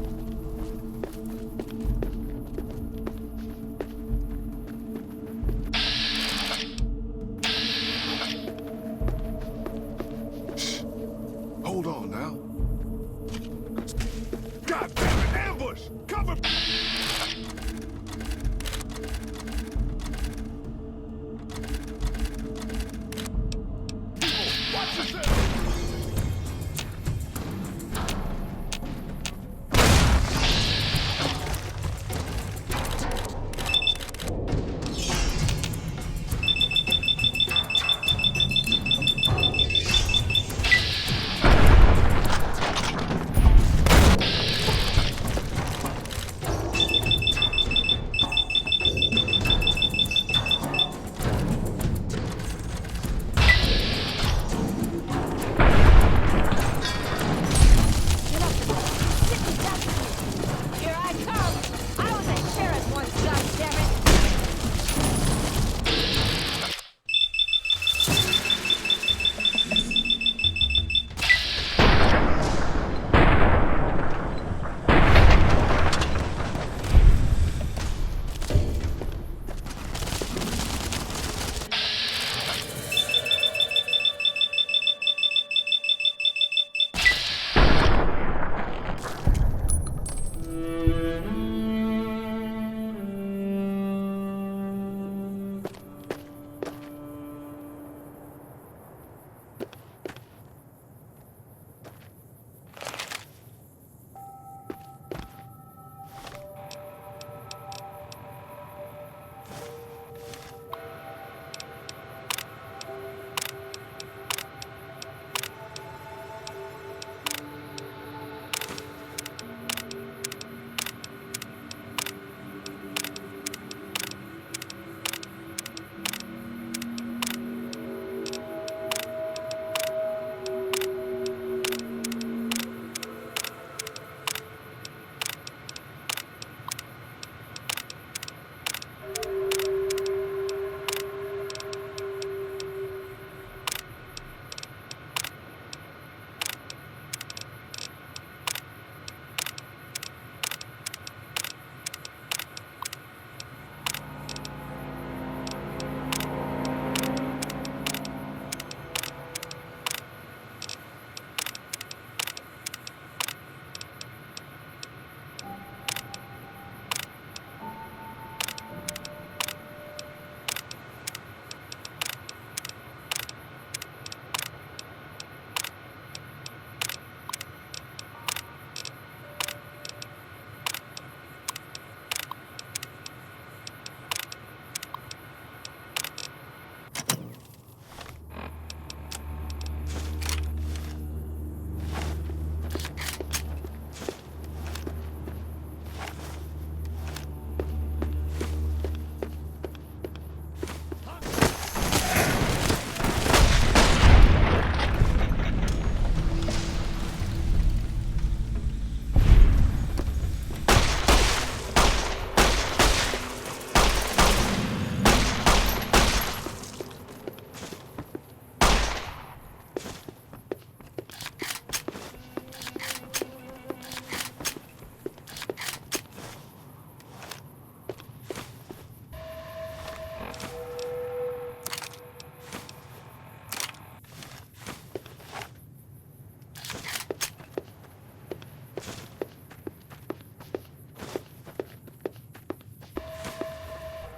Hold on now. God damn it, ambush! Cover! Watch yourself!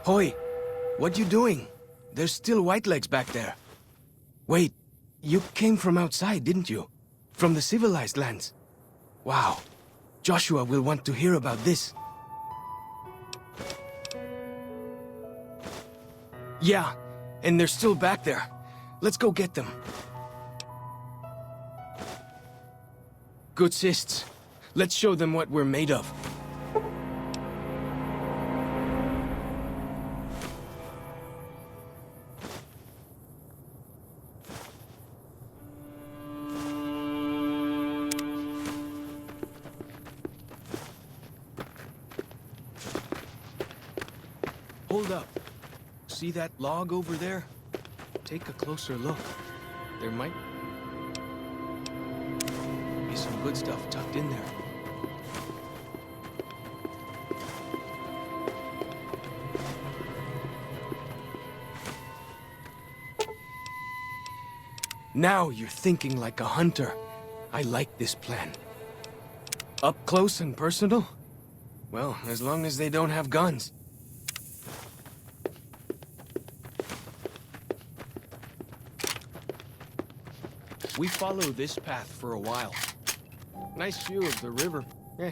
Hoy, what you doing? There's still Whitelegs back there. Wait, you came from outside, didn't you? From the civilized lands. Wow. Joshua will want to hear about this. Yeah, and they're still back there. Let's go get them. Good sists. Let's show them what we're made of. Hold up. See that log over there? Take a closer look. There might be some good stuff tucked in there. Now you're thinking like a hunter. I like this plan. Up close and personal? Well, as long as they don't have guns. We follow this path for a while. Nice view of the river. Eh.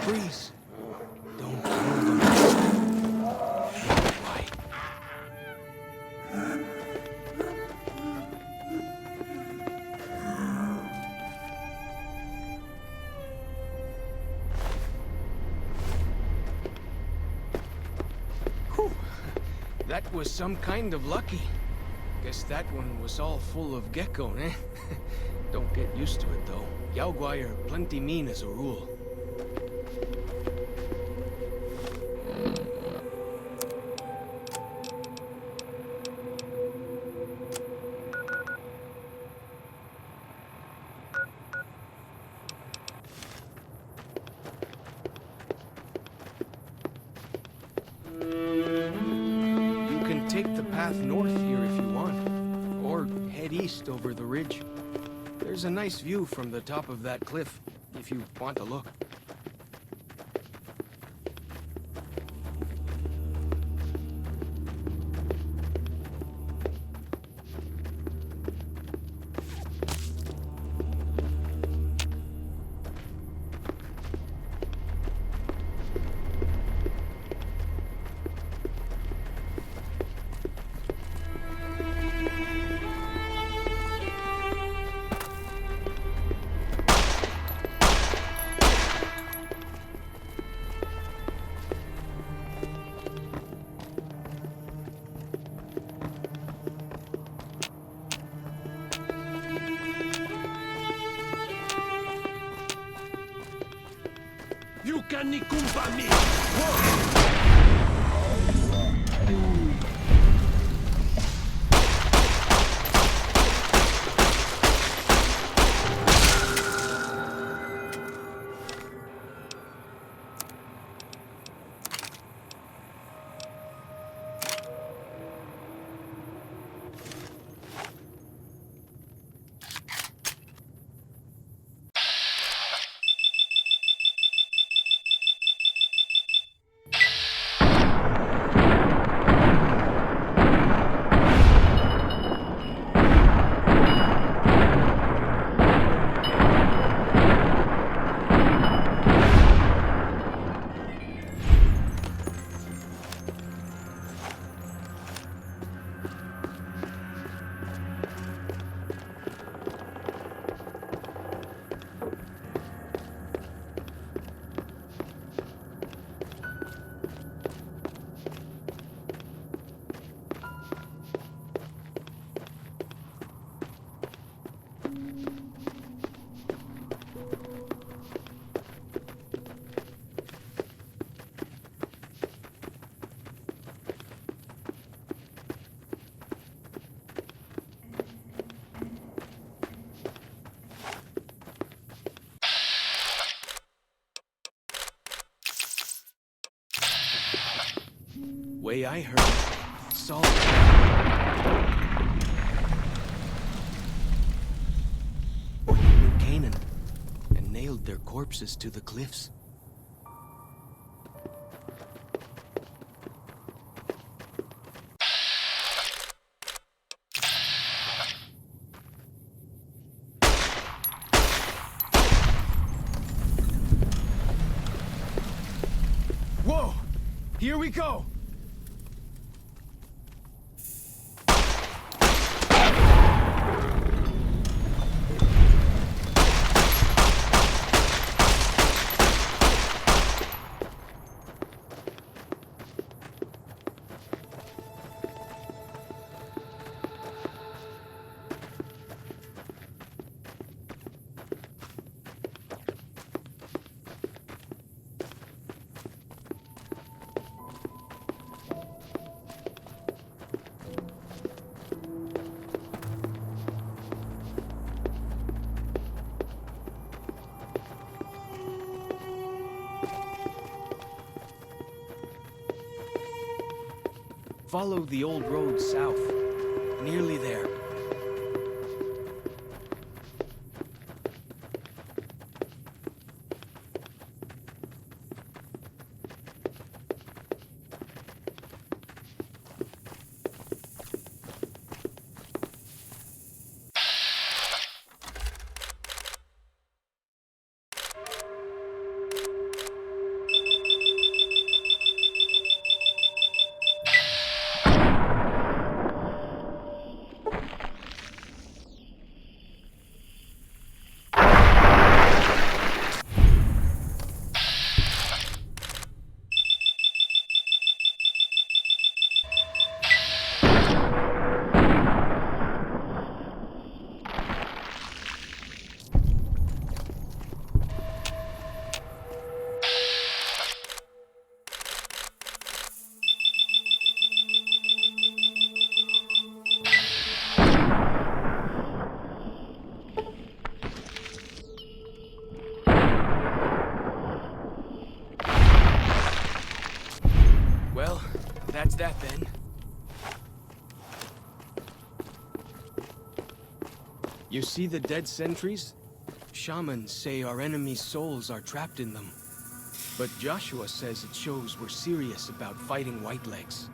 Freeze. Don't kill them. Why? Whew. That was some kind of lucky. Guess that one was all full of gecko, eh? Don't get used to it, though. Yaoguai are plenty mean as a rule. Take the path north here if you want, or head east over the ridge. There's a nice view from the top of that cliff, if you want to look. You can nikumpa me! Way I heard, Saul. nailed their corpses to the cliffs. Whoa! Here we go! Follow the old road south. Nearly there. Well, that's that then. You see the dead sentries? Shamans say our enemies' souls are trapped in them. But Joshua says it shows we're serious about fighting Whitelegs.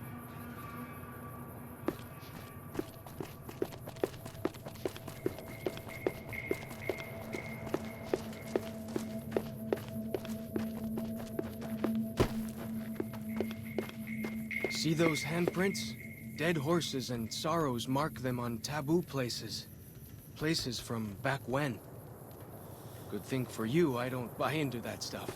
See those handprints? Dead horses and sorrows mark them on taboo places. Places from back when. Good thing for you, I don't buy into that stuff.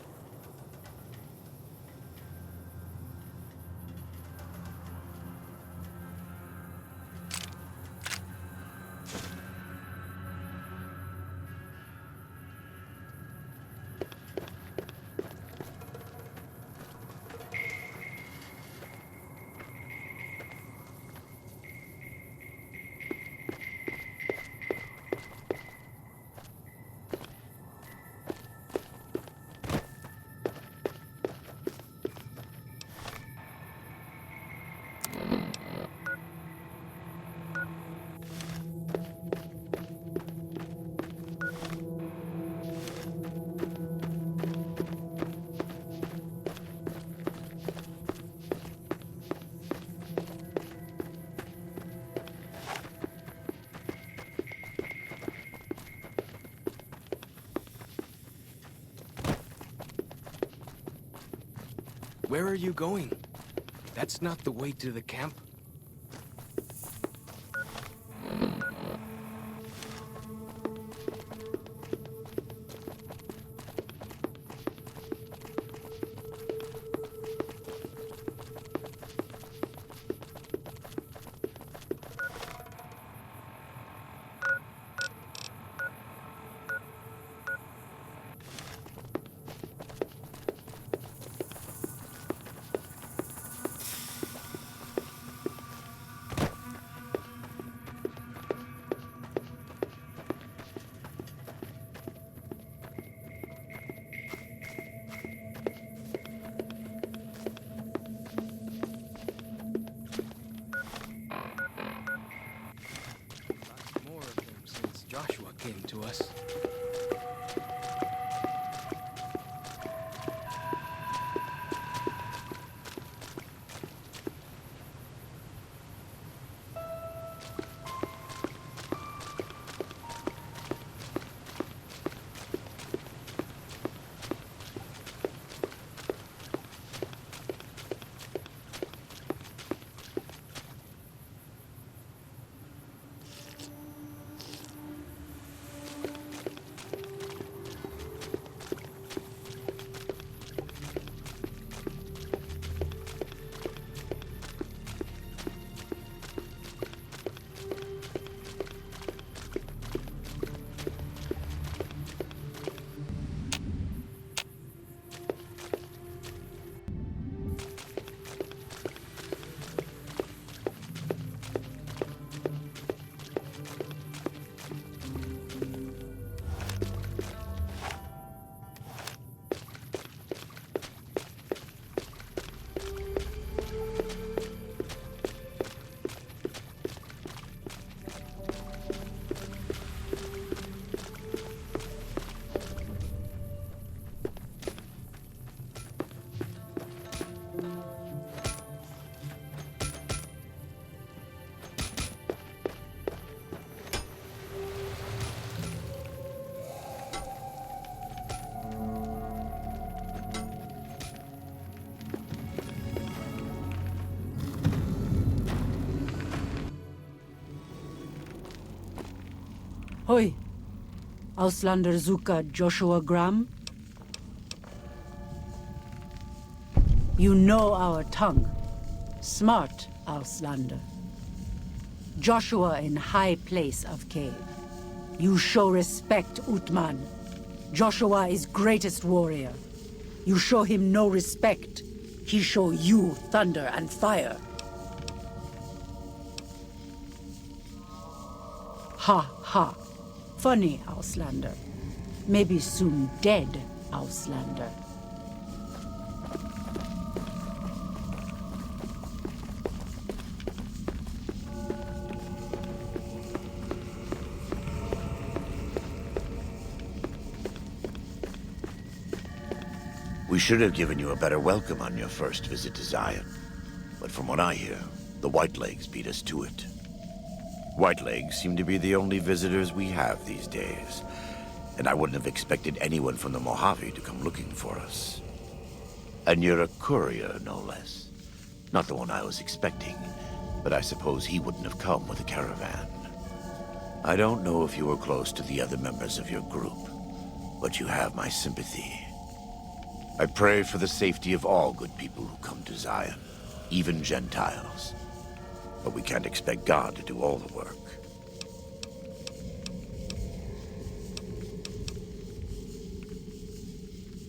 Where are you going? That's not the way to the camp. Joshua came to us. Hoi. Auslander Zuka Joshua Graham? You know our tongue. Smart, Auslander. Joshua in high place of cave. You show respect, Utman. Joshua is greatest warrior. You show him no respect. He show you thunder and fire. Ha ha. Funny, Auslander. Maybe soon dead, Auslander. We should have given you a better welcome on your first visit to Zion. But from what I hear, the Whitelegs beat us to it. Whitelegs seem to be the only visitors we have these days, and I wouldn't have expected anyone from the Mojave to come looking for us. And you're a courier, no less. Not the one I was expecting, but I suppose he wouldn't have come with a caravan. I don't know if you were close to the other members of your group, but you have my sympathy. I pray for the safety of all good people who come to Zion, even Gentiles. But we can't expect God to do all the work.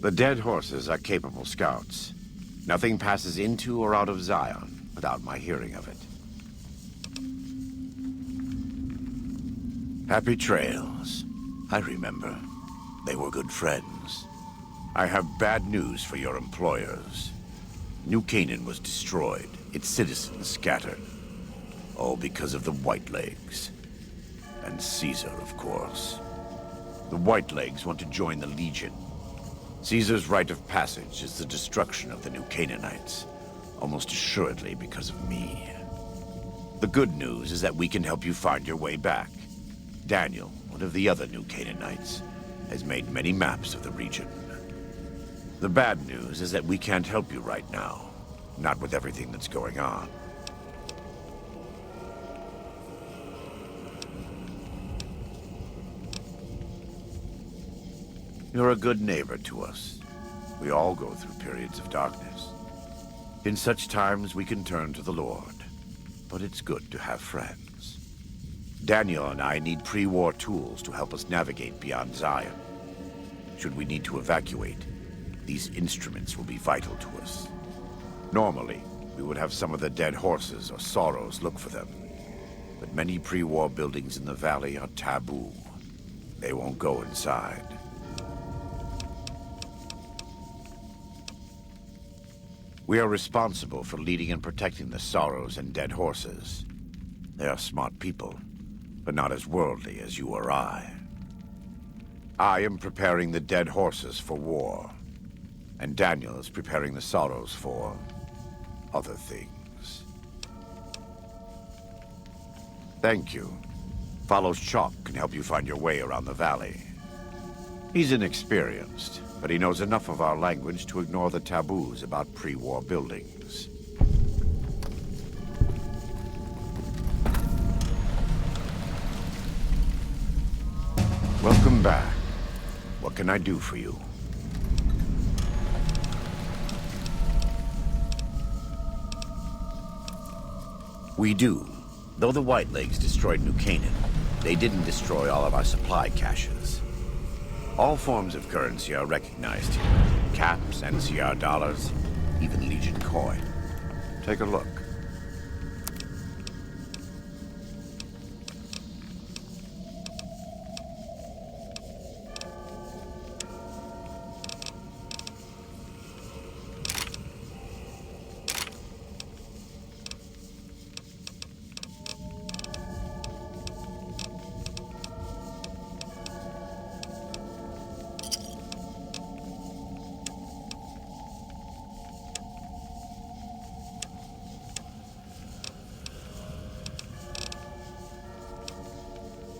The dead horses are capable scouts. Nothing passes into or out of Zion without my hearing of it. Happy trails. I remember. They were good friends. I have bad news for your employers. New Canaan was destroyed, its citizens scattered. All because of the Whitelegs. And Caesar, of course. The Whitelegs want to join the Legion. Caesar's rite of passage is the destruction of the New Canaanites, almost assuredly because of me. The good news is that we can help you find your way back. Daniel, one of the other New Canaanites, has made many maps of the region. The bad news is that we can't help you right now, not with everything that's going on. You're a good neighbor to us. We all go through periods of darkness. In such times, we can turn to the Lord. But it's good to have friends. Daniel and I need pre-war tools to help us navigate beyond Zion. Should we need to evacuate, these instruments will be vital to us. Normally, we would have some of the dead horses or sorrows look for them. But many pre-war buildings in the valley are taboo. They won't go inside. We are responsible for leading and protecting the sorrows and dead horses. They are smart people, but not as worldly as you or I. I am preparing the dead horses for war, and Daniel is preparing the sorrows for other things. Thank you. Follows Chalk can help you find your way around the valley. He's inexperienced, but he knows enough of our language to ignore the taboos about pre-war buildings. Welcome back. What can I do for you? We do. Though the Whitelegs destroyed New Canaan, they didn't destroy all of our supply caches. All forms of currency are recognized here. Caps, NCR dollars, even Legion coin. Take a look.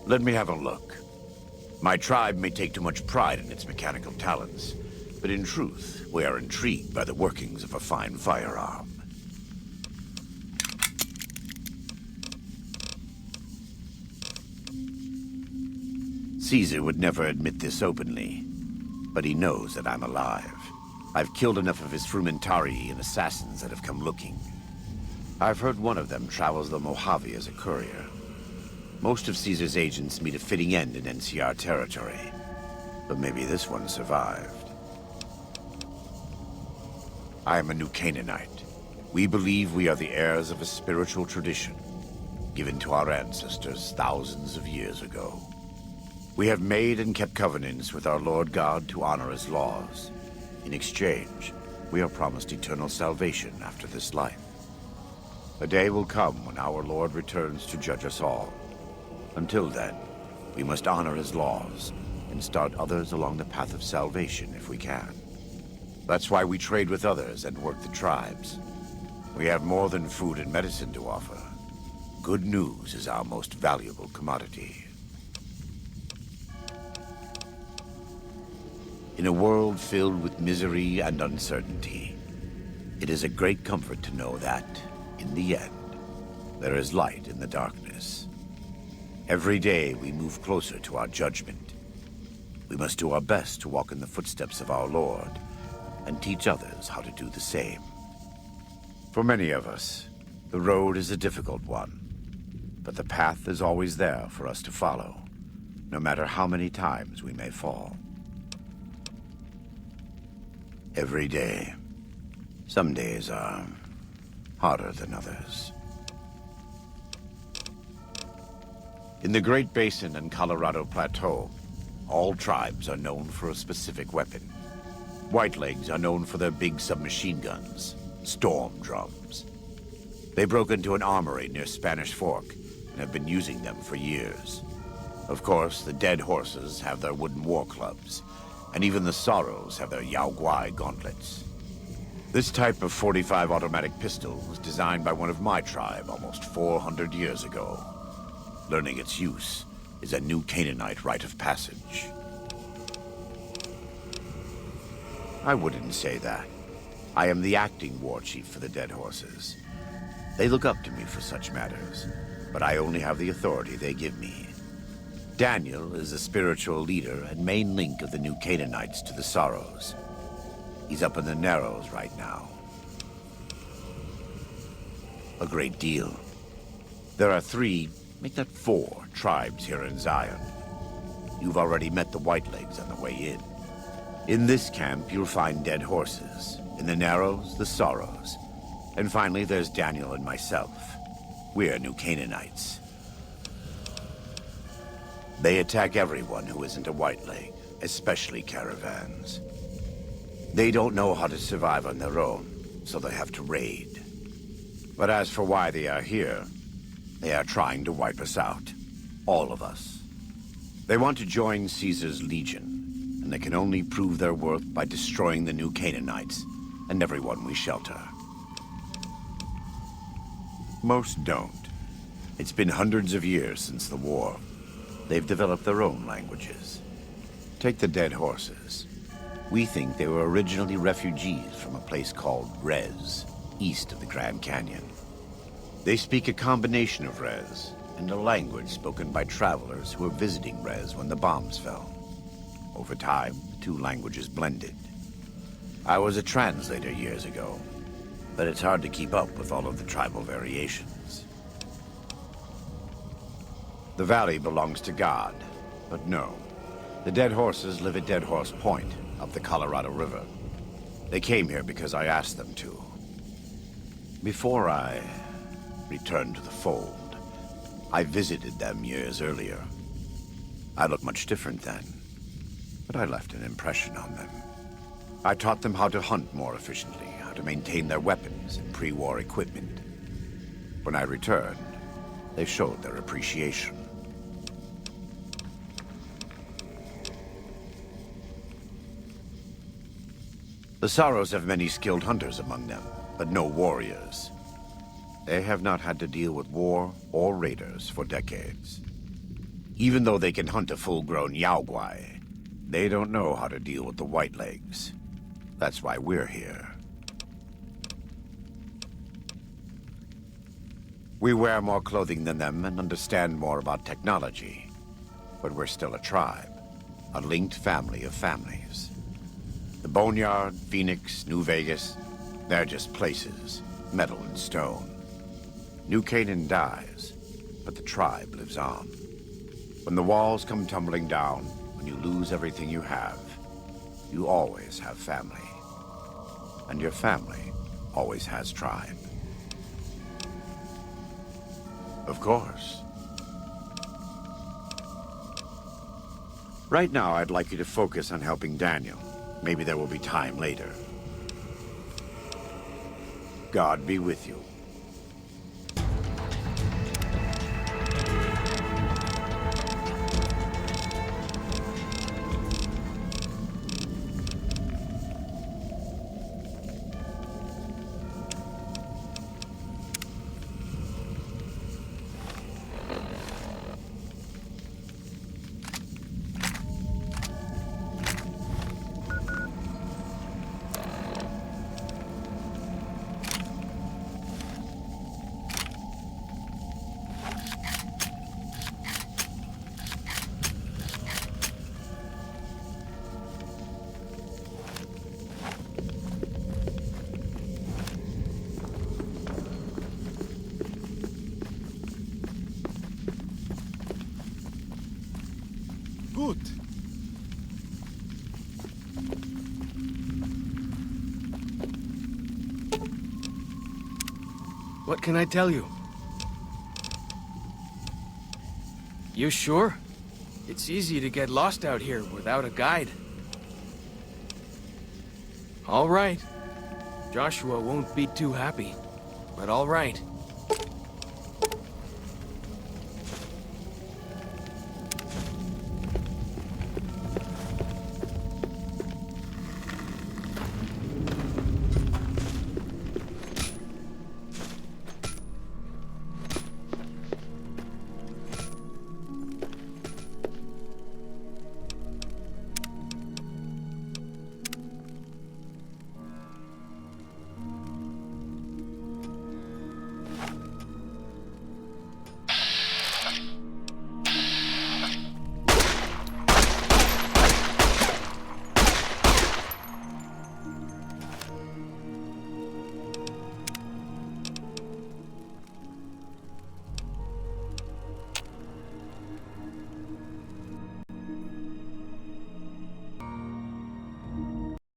Let me have a look. My tribe may take too much pride in its mechanical talents, but in truth, we are intrigued by the workings of a fine firearm. Caesar would never admit this openly, but he knows that I'm alive. I've killed enough of his Frumentari and assassins that have come looking. I've heard one of them travels the Mojave as a courier. Most of Caesar's agents meet a fitting end in NCR territory, but maybe this one survived. I am a New Canaanite. We believe we are the heirs of a spiritual tradition given to our ancestors thousands of years ago. We have made and kept covenants with our Lord God to honor his laws. In exchange, we are promised eternal salvation after this life. A day will come when our Lord returns to judge us all. Until then, we must honor his laws and start others along the path of salvation if we can. That's why we trade with others and work the tribes. We have more than food and medicine to offer. Good news is our most valuable commodity. In a world filled with misery and uncertainty, it is a great comfort to know that, in the end, there is light in the darkness. Every day we move closer to our judgment. We must do our best to walk in the footsteps of our Lord and teach others how to do the same. For many of us, the road is a difficult one, but the path is always there for us to follow, no matter how many times we may fall. Every day. Some days are harder than others. In the Great Basin and Colorado Plateau, all tribes are known for a specific weapon. Whitelegs are known for their big submachine guns, storm drums. They broke into an armory near Spanish Fork and have been using them for years. Of course, the Dead Horses have their wooden war clubs, and even the Sorrows have their Yao Guai gauntlets. This type of .45 automatic pistol was designed by one of my tribe almost 400 years ago. Learning its use is a New Canaanite rite of passage. I wouldn't say that. I am the acting war chief for the Dead Horses. They look up to me for such matters, but I only have the authority they give me. Daniel is the spiritual leader and main link of the New Canaanites to the Sorrows. He's up in the Narrows right now. A great deal. There are 3, make that 4, tribes here in Zion. You've already met the Whitelegs on the way in. In this camp, you'll find Dead Horses. In the Narrows, the Sorrows. And finally, there's Daniel and myself. We're New Canaanites. They attack everyone who isn't a Whiteleg, especially caravans. They don't know how to survive on their own, so they have to raid. But as for why they are here, they are trying to wipe us out. All of us. They want to join Caesar's legion, and they can only prove their worth by destroying the New Canaanites and everyone we shelter. Most don't. It's been hundreds of years since the war. They've developed their own languages. Take the Dead Horses. We think they were originally refugees from a place called Rez, east of the Grand Canyon. They speak a combination of Rez and a language spoken by travelers who were visiting Rez when the bombs fell. Over time, the 2 languages blended. I was a translator years ago, but it's hard to keep up with all of the tribal variations. The valley belongs to God, but no. The Dead Horses live at Dead Horse Point, up the Colorado River. They came here because I asked them to. Before I returned to the fold, I visited them years earlier. I looked much different then, but I left an impression on them. I taught them how to hunt more efficiently, how to maintain their weapons and pre-war equipment. When I returned, they showed their appreciation. The Sorrows have many skilled hunters among them, but no warriors. They have not had to deal with war or raiders for decades. Even though they can hunt a full-grown Yao Guai, they don't know how to deal with the Whitelegs. That's why we're here. We wear more clothing than them and understand more about technology. but we're still a tribe. A linked family of families. The Boneyard, Phoenix, New Vegas, they're just places, metal and stone. New Canaan dies, but the tribe lives on. When the walls come tumbling down, when you lose everything you have, you always have family. And your family always has tribe. Of course. Right now, I'd like you to focus on helping Daniel. Maybe there will be time later. God be with you. Good. What can I tell you? You sure? It's easy to get lost out here without a guide. All right. Joshua won't be too happy, but all right.